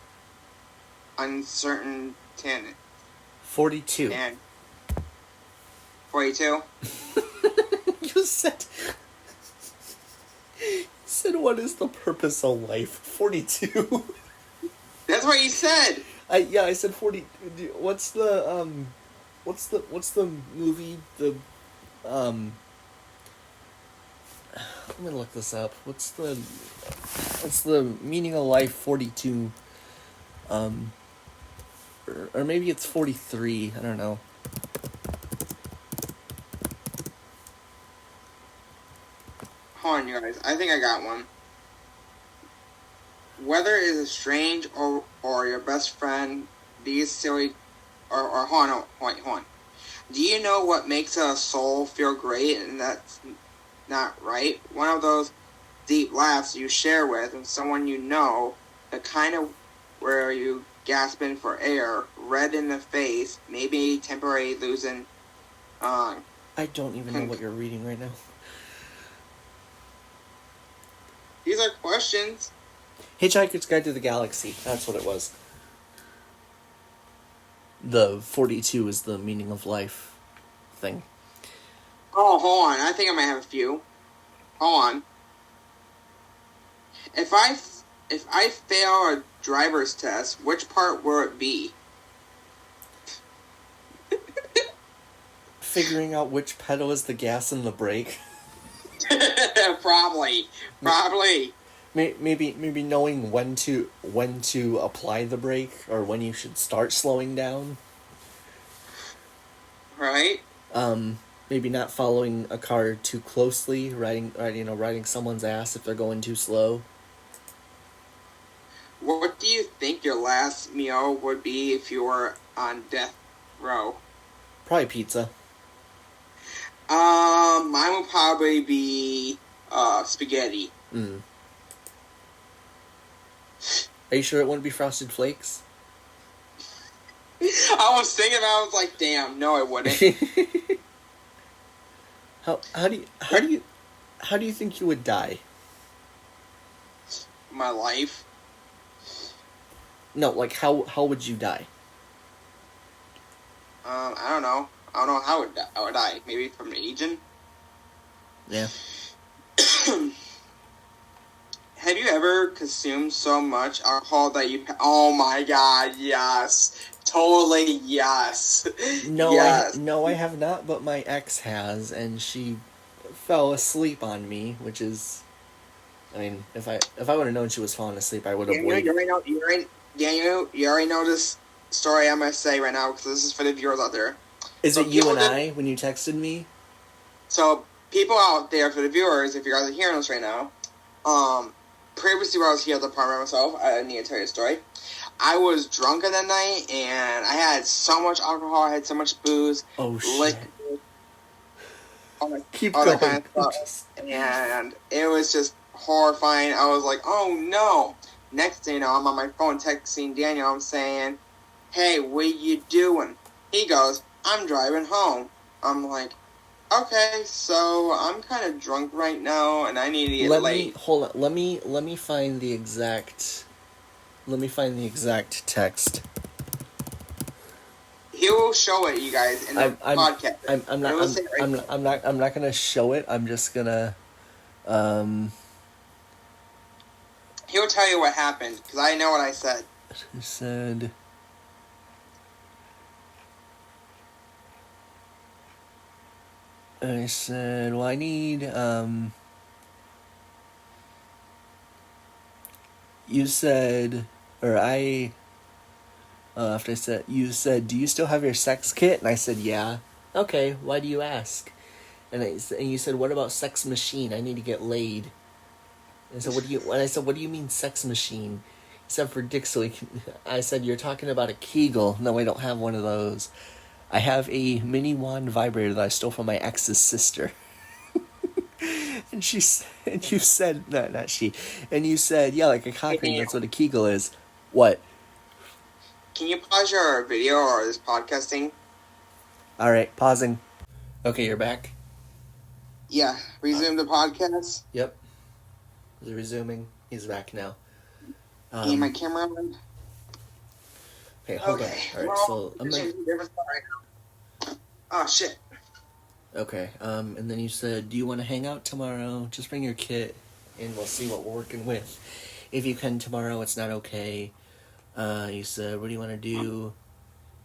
uncertain 42. and 42? You said what is the purpose of life? 42. That's what you said. I said 40. What's the movie? I'm gonna look this up. What's the meaning of life? 42. Or maybe it's 43. I don't know. Hold on, you guys. I think I got one. Whether it is a strange or your best friend, these silly or hold on. Do you know what makes a soul feel great and that's not right? One of those deep laughs you share with and someone you know, the kind of where you gasping for air, red in the face, maybe temporarily losing. I don't even know what you're reading right now. These are questions. Hitchhiker's Guide to the Galaxy. That's what it was. The 42 is the meaning of life thing. Oh, hold on. I think I might have a few. Hold on. If I fail a driver's test, which part will it be? Figuring out which pedal is the gas and the brake. Probably. Maybe knowing when to apply the brake or when you should start slowing down. Right? Maybe not following a car too closely, riding someone's ass if they're going too slow. What do you think your last meal would be if you were on death row? Probably pizza. Mine would probably be spaghetti. Are you sure it wouldn't be Frosted Flakes? I was thinking about it, I was like, damn, no, it wouldn't. How do you think you would die? My life. No, like how would you die? I don't know. I don't know how I would die. Maybe from aging. Yeah. Have you ever consumed so much alcohol that you... Oh my god, yes. Totally yes. No, yes. I have not, but my ex has, and she fell asleep on me, which is... I mean, if I would have known she was falling asleep, I would have waited. You already know this story I'm going to say right now, because this is for the viewers out there. Is it you and I, when you texted me? So, people out there, for the viewers, if you guys are hearing this right now, previously when I was here at the apartment myself, I need to tell you a story. I was drunk that night, and I had so much alcohol, I had so much booze. Oh, shit. Keep all going. That kind of stuff. And it was just horrifying. I was like, oh no. Next thing you know, I'm on my phone texting Daniel. I'm saying, hey, what are you doing? He goes, I'm driving home. I'm like, okay, so I'm kind of drunk right now, and I need to get late. Hold on. Let me find the exact text. He will show it, you guys, in the podcast. I'm not gonna show it. I'm just gonna, He'll tell you what happened, because I know what I said. He said, well, I need, you said, after I said, you said, do you still have your sex kit? And I said, yeah. Okay, why do you ask? And you said, what about sex machine? I need to get laid. And so I said, what do you mean sex machine? He said, for dick, I said, you're talking about a Kegel. No, I don't have one of those. I have a mini wand vibrator that I stole from my ex's sister. And you said, no, not she. And you said, yeah, like a cock ring, that's what a Kegel is. What? Can you pause your video or this podcasting? Alright, pausing. Okay, you're back? Yeah, resume the podcast. Yep. Is it resuming? He's back now. Need my camera on? Okay, hold on. Alright, so I'm like... Oh, shit. Okay, and then you said, do you want to hang out tomorrow? Just bring your kit, and we'll see what we're working with. If you can tomorrow, it's not okay. You said, what do you want to do?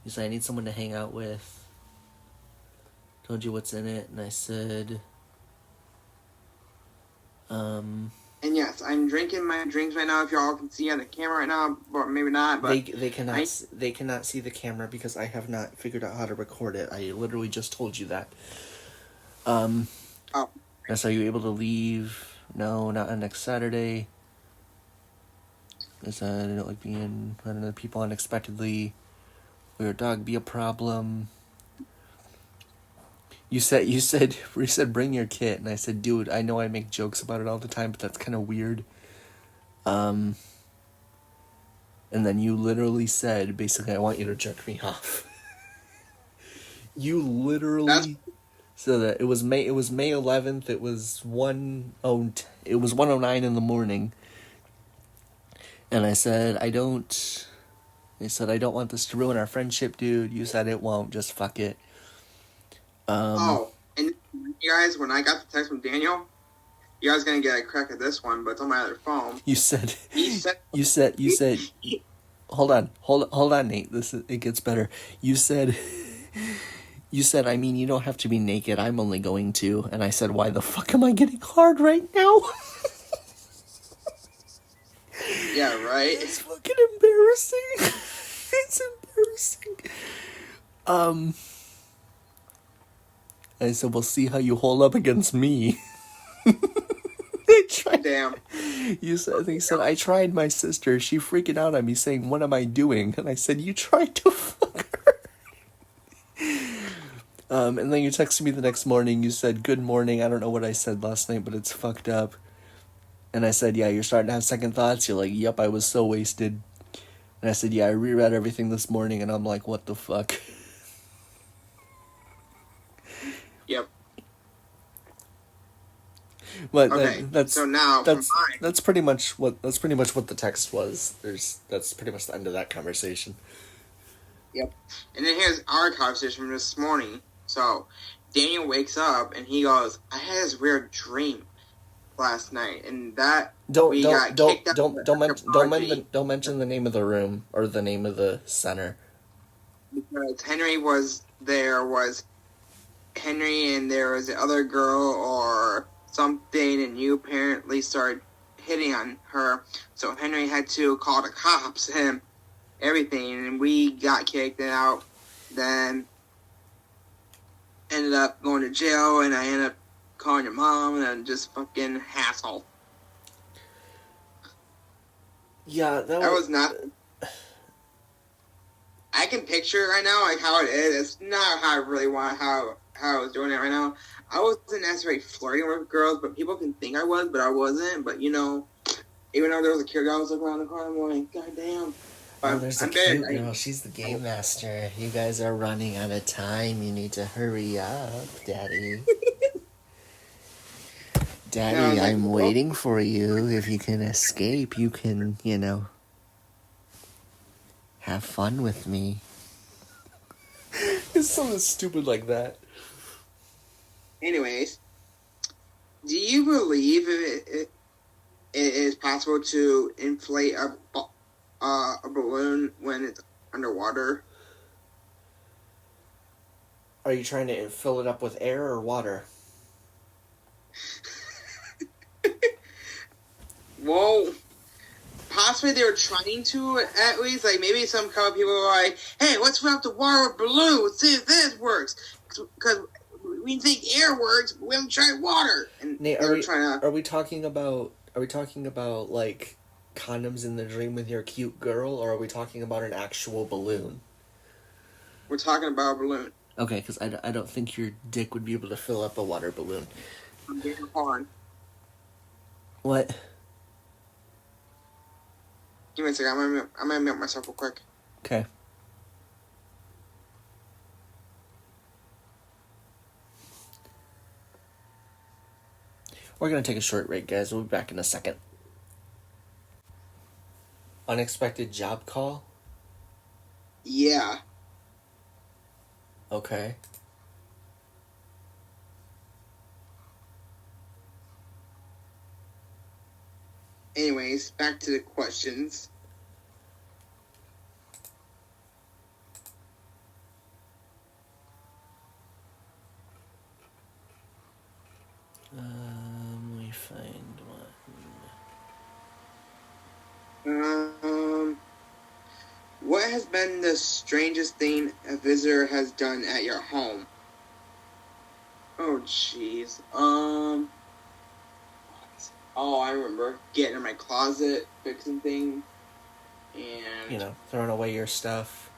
You said, I need someone to hang out with. Told you what's in it, and I said... And yes, I'm drinking my drinks right now. If y'all can see on the camera right now, or maybe not, but they cannot see the camera because I have not figured out how to record it. I literally just told you that. Oh. So are you able to leave? No, not on next Saturday. Because I don't like being around other people unexpectedly. Will your dog be a problem? You said bring your kit, and I said, dude, I know I make jokes about it all the time, but that's kind of weird. And then you literally said, basically, I want you to jerk me off. You literally said that. It was May 11th. It was 1:09 in the morning. And I said, I don't want this to ruin our friendship, dude. You said it won't. Just fuck it. And you guys, when I got the text from Daniel, you guys gonna get a crack at this one, but it's on my other phone. You said, hold on, Nate. It gets better. You said, I mean, you don't have to be naked. I'm only going to. And I said, why the fuck am I getting hard right now? Yeah, right? It's fucking embarrassing. It's embarrassing. I said, we'll see how you hold up against me. Damn. He said, I tried my sister. She freaking out on me saying, what am I doing? And I said, you tried to fuck her. And then you texted me the next morning. You said, good morning. I don't know what I said last night, but it's fucked up. And I said, yeah, you're starting to have second thoughts. You're like, yep, I was so wasted. And I said, yeah, I reread everything this morning. And I'm like, what the fuck? Yep. But okay, that's pretty much what the text was. That's pretty much the end of that conversation. Yep. And then here's our conversation from this morning. So Daniel wakes up and he goes, I had this weird dream last night, and that don't mention the name of the room or the name of the center. Because Henry was Henry and there was the other girl or something, and you apparently started hitting on her, so Henry had to call the cops and everything, and we got kicked out, then ended up going to jail, and I ended up calling your mom, and I'm just fucking hassle. Yeah, that was not... I can picture it right now, like how it is. It's not how I really want, how I was doing it right now. I wasn't necessarily flirting with girls, but people can think I was, but I wasn't. But, you know, even though there was a cute girl, I was looking around the corner, I'm like, God damn. Oh, there's a cute girl. She's the game master. You guys are running out of time. You need to hurry up, Daddy. Daddy, yeah, I'm waiting for you. If you can escape, you can, have fun with me. It's something stupid like that. Anyways, do you believe it is possible to inflate a balloon when it's underwater? Are you trying to fill it up with air or water? Well, possibly they were trying to, at least. Like, maybe some couple people were like, hey, let's fill up the water with balloons, see if this works. Because we think air works, but we haven't tried water. And Nate, they were trying to... Are we talking about like condoms in the dream with your cute girl, or are we talking about an actual balloon? We're talking about a balloon. Okay, because I don't think your dick would be able to fill up a water balloon. I'm getting on. What? Give me a second. I'm gonna mute myself real quick. Okay. We're gonna take a short break, guys. We'll be back in a second. Unexpected job call? Yeah. Okay. Anyways, back to the questions. Let me find one. What has been the strangest thing a visitor has done at your home? Oh, jeez. Oh, I remember. Getting in my closet, fixing things, and... You know, throwing away your stuff.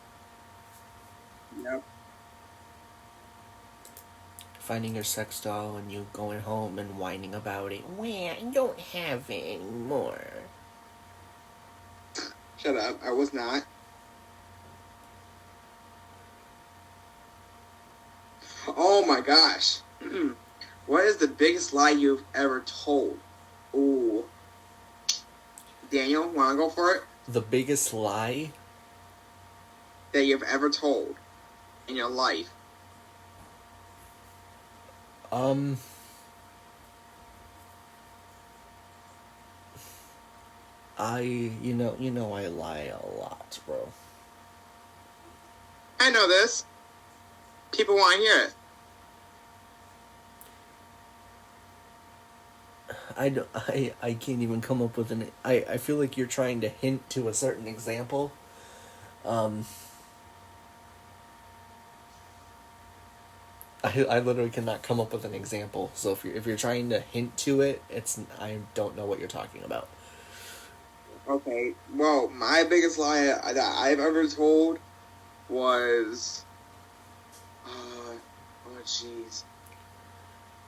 Yep. Finding your sex doll and you going home and whining about it. Well, I don't have it anymore. Shut up. I was not. Oh my gosh. What is the biggest lie you've ever told? Ooh. Daniel, wanna go for it? The biggest lie? That you've ever told in your life? You know I lie a lot, bro. I know this. People want to hear it. I can't even come up with I feel like you're trying to hint to a certain example. I literally cannot come up with an example. So if you're trying to hint to it, I don't know what you're talking about. Okay. Well, my biggest lie that I've ever told was, oh jeez,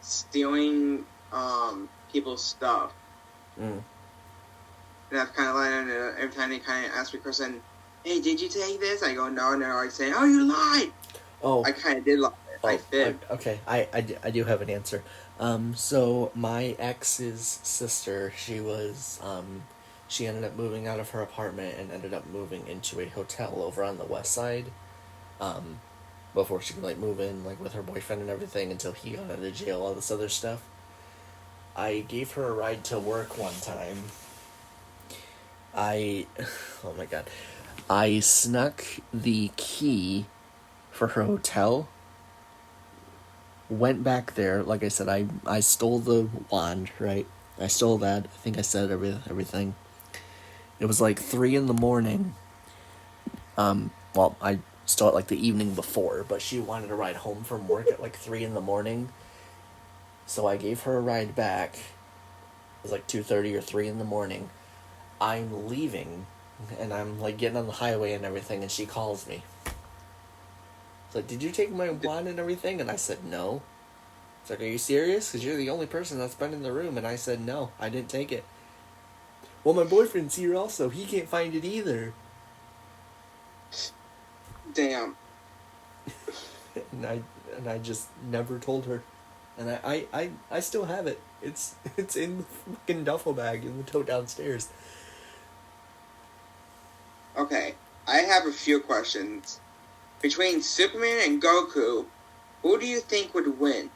stealing people's stuff. And I've kind of lied every time they kind of ask me a question, hey, did you take this? I go, no, no. I say, oh, you lied. Oh. I kind of did lie. I did. Okay, I do have an answer. So my ex's sister, she ended up moving out of her apartment and ended up moving into a hotel over on the west side. Before she could move in with her boyfriend and everything until he got out of jail, all this other stuff. I gave her a ride to work one time. Oh my god. I snuck the key for her hotel. Went back there, like I said, I stole the wand, right? I stole that. I think I said everything. It was 3 a.m. Well, I stole it the evening before, but she wanted a ride home from work at 3 a.m. So I gave her a ride back. It was 2:30 or 3 a.m. I'm leaving, and I'm getting on the highway and everything, and she calls me. It's did you take my wand and everything? And I said, no. It's are you serious? Because you're the only person that's been in the room. And I said, no, I didn't take it. Well, my boyfriend's here also. He can't find it either. Damn. and I just never told her. And I still have it. It's in the fucking duffel bag in the tote downstairs. Okay, I have a few questions. between Superman and Goku, who do you think would win?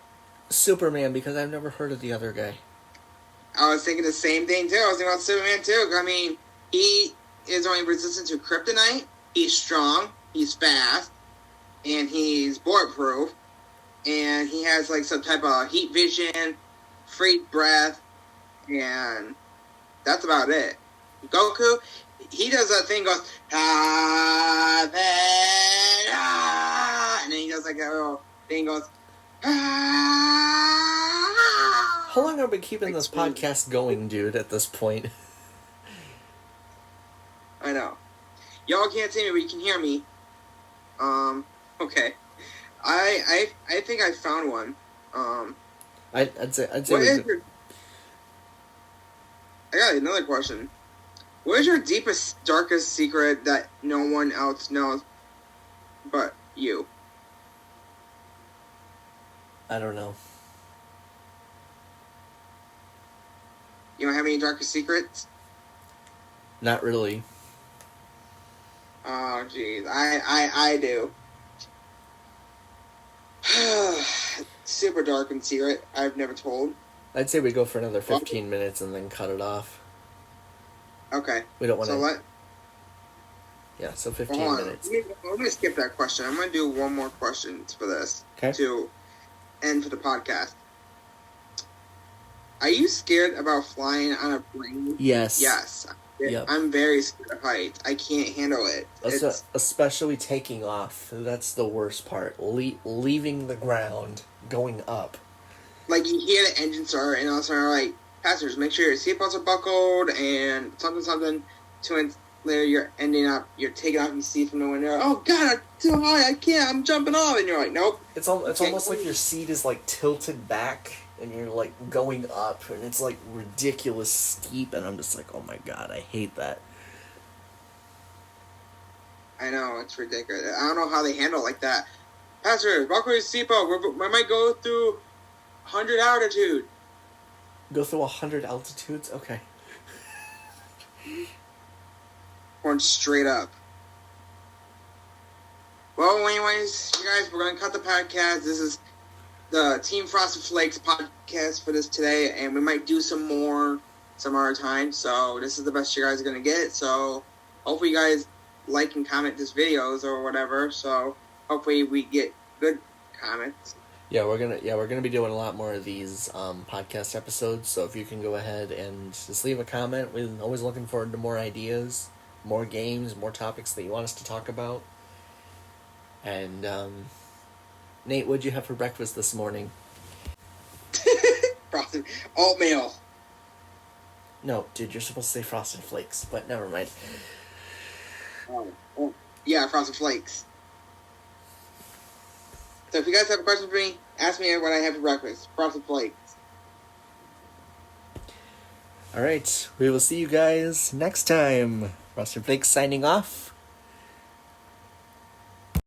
Superman, because I've never heard of the other guy. I was thinking the same thing too. I was thinking about Superman too. I mean, he is only resistant to kryptonite. He's strong. He's fast, and he's bulletproof. And he has like some type of heat vision, free breath, and that's about it. Goku, he does that thing, goes and then he does like a little thing, goes. How long have we been keeping this podcast going, dude, at this point? I know. Y'all can't see me, but you can hear me. Okay. I think I found one. I'd say I got another question. What is your deepest, darkest secret that no one else knows but you? I don't know. You don't have any darkest secrets? Not really. Oh, jeez. I do. Super dark and secret. I've never told. I'd say we go for another 15 minutes and then cut it off. Okay. We don't want to... So what? Yeah, so 15 minutes. Let me skip that question. I'm going to do one more question for this. Okay. To end for the podcast. Are you scared about flying on a plane? Yes. Yes. Yep. I'm very scared of heights. I can't handle it. Especially taking off. That's the worst part. Leaving the ground, going up. Like, you hear the engine start, and all of a sudden, like, passengers, make sure your seatbelts are buckled, and something. 2 minutes later, you're ending up, you're taking off your seat from the window. Oh, God, I'm too high. I can't. I'm jumping off. And you're like, nope. It's almost like your seat is, like, tilted back, and you're, like, going up, and it's, like, ridiculous steep, and I'm just like, oh, my God, I hate that. I know, it's ridiculous. I don't know how they handle it like that. Passengers, buckle your seatbelt. We might go through 100 altitude. Go through 100 altitudes? Okay. Going straight up. Well, anyways, you guys, we're going to cut the podcast. This is the Team Frosted Flakes podcast for this today, and we might do some more some other time. So this is the best you guys are going to get. So hopefully you guys like and comment these videos or whatever. So hopefully we get good comments. Yeah, we're gonna be doing a lot more of these podcast episodes. So if you can go ahead and just leave a comment, we're always looking forward to more ideas, more games, more topics that you want us to talk about. And Nate, what'd you have for breakfast this morning? Frosted oatmeal. No, dude, you're supposed to say Frosted Flakes, but never mind. Oh, yeah, Frosted Flakes. So if you guys have a question for me, ask me what I have for breakfast. Frosted Flakes. Alright, we will see you guys next time. Frosted Flakes signing off.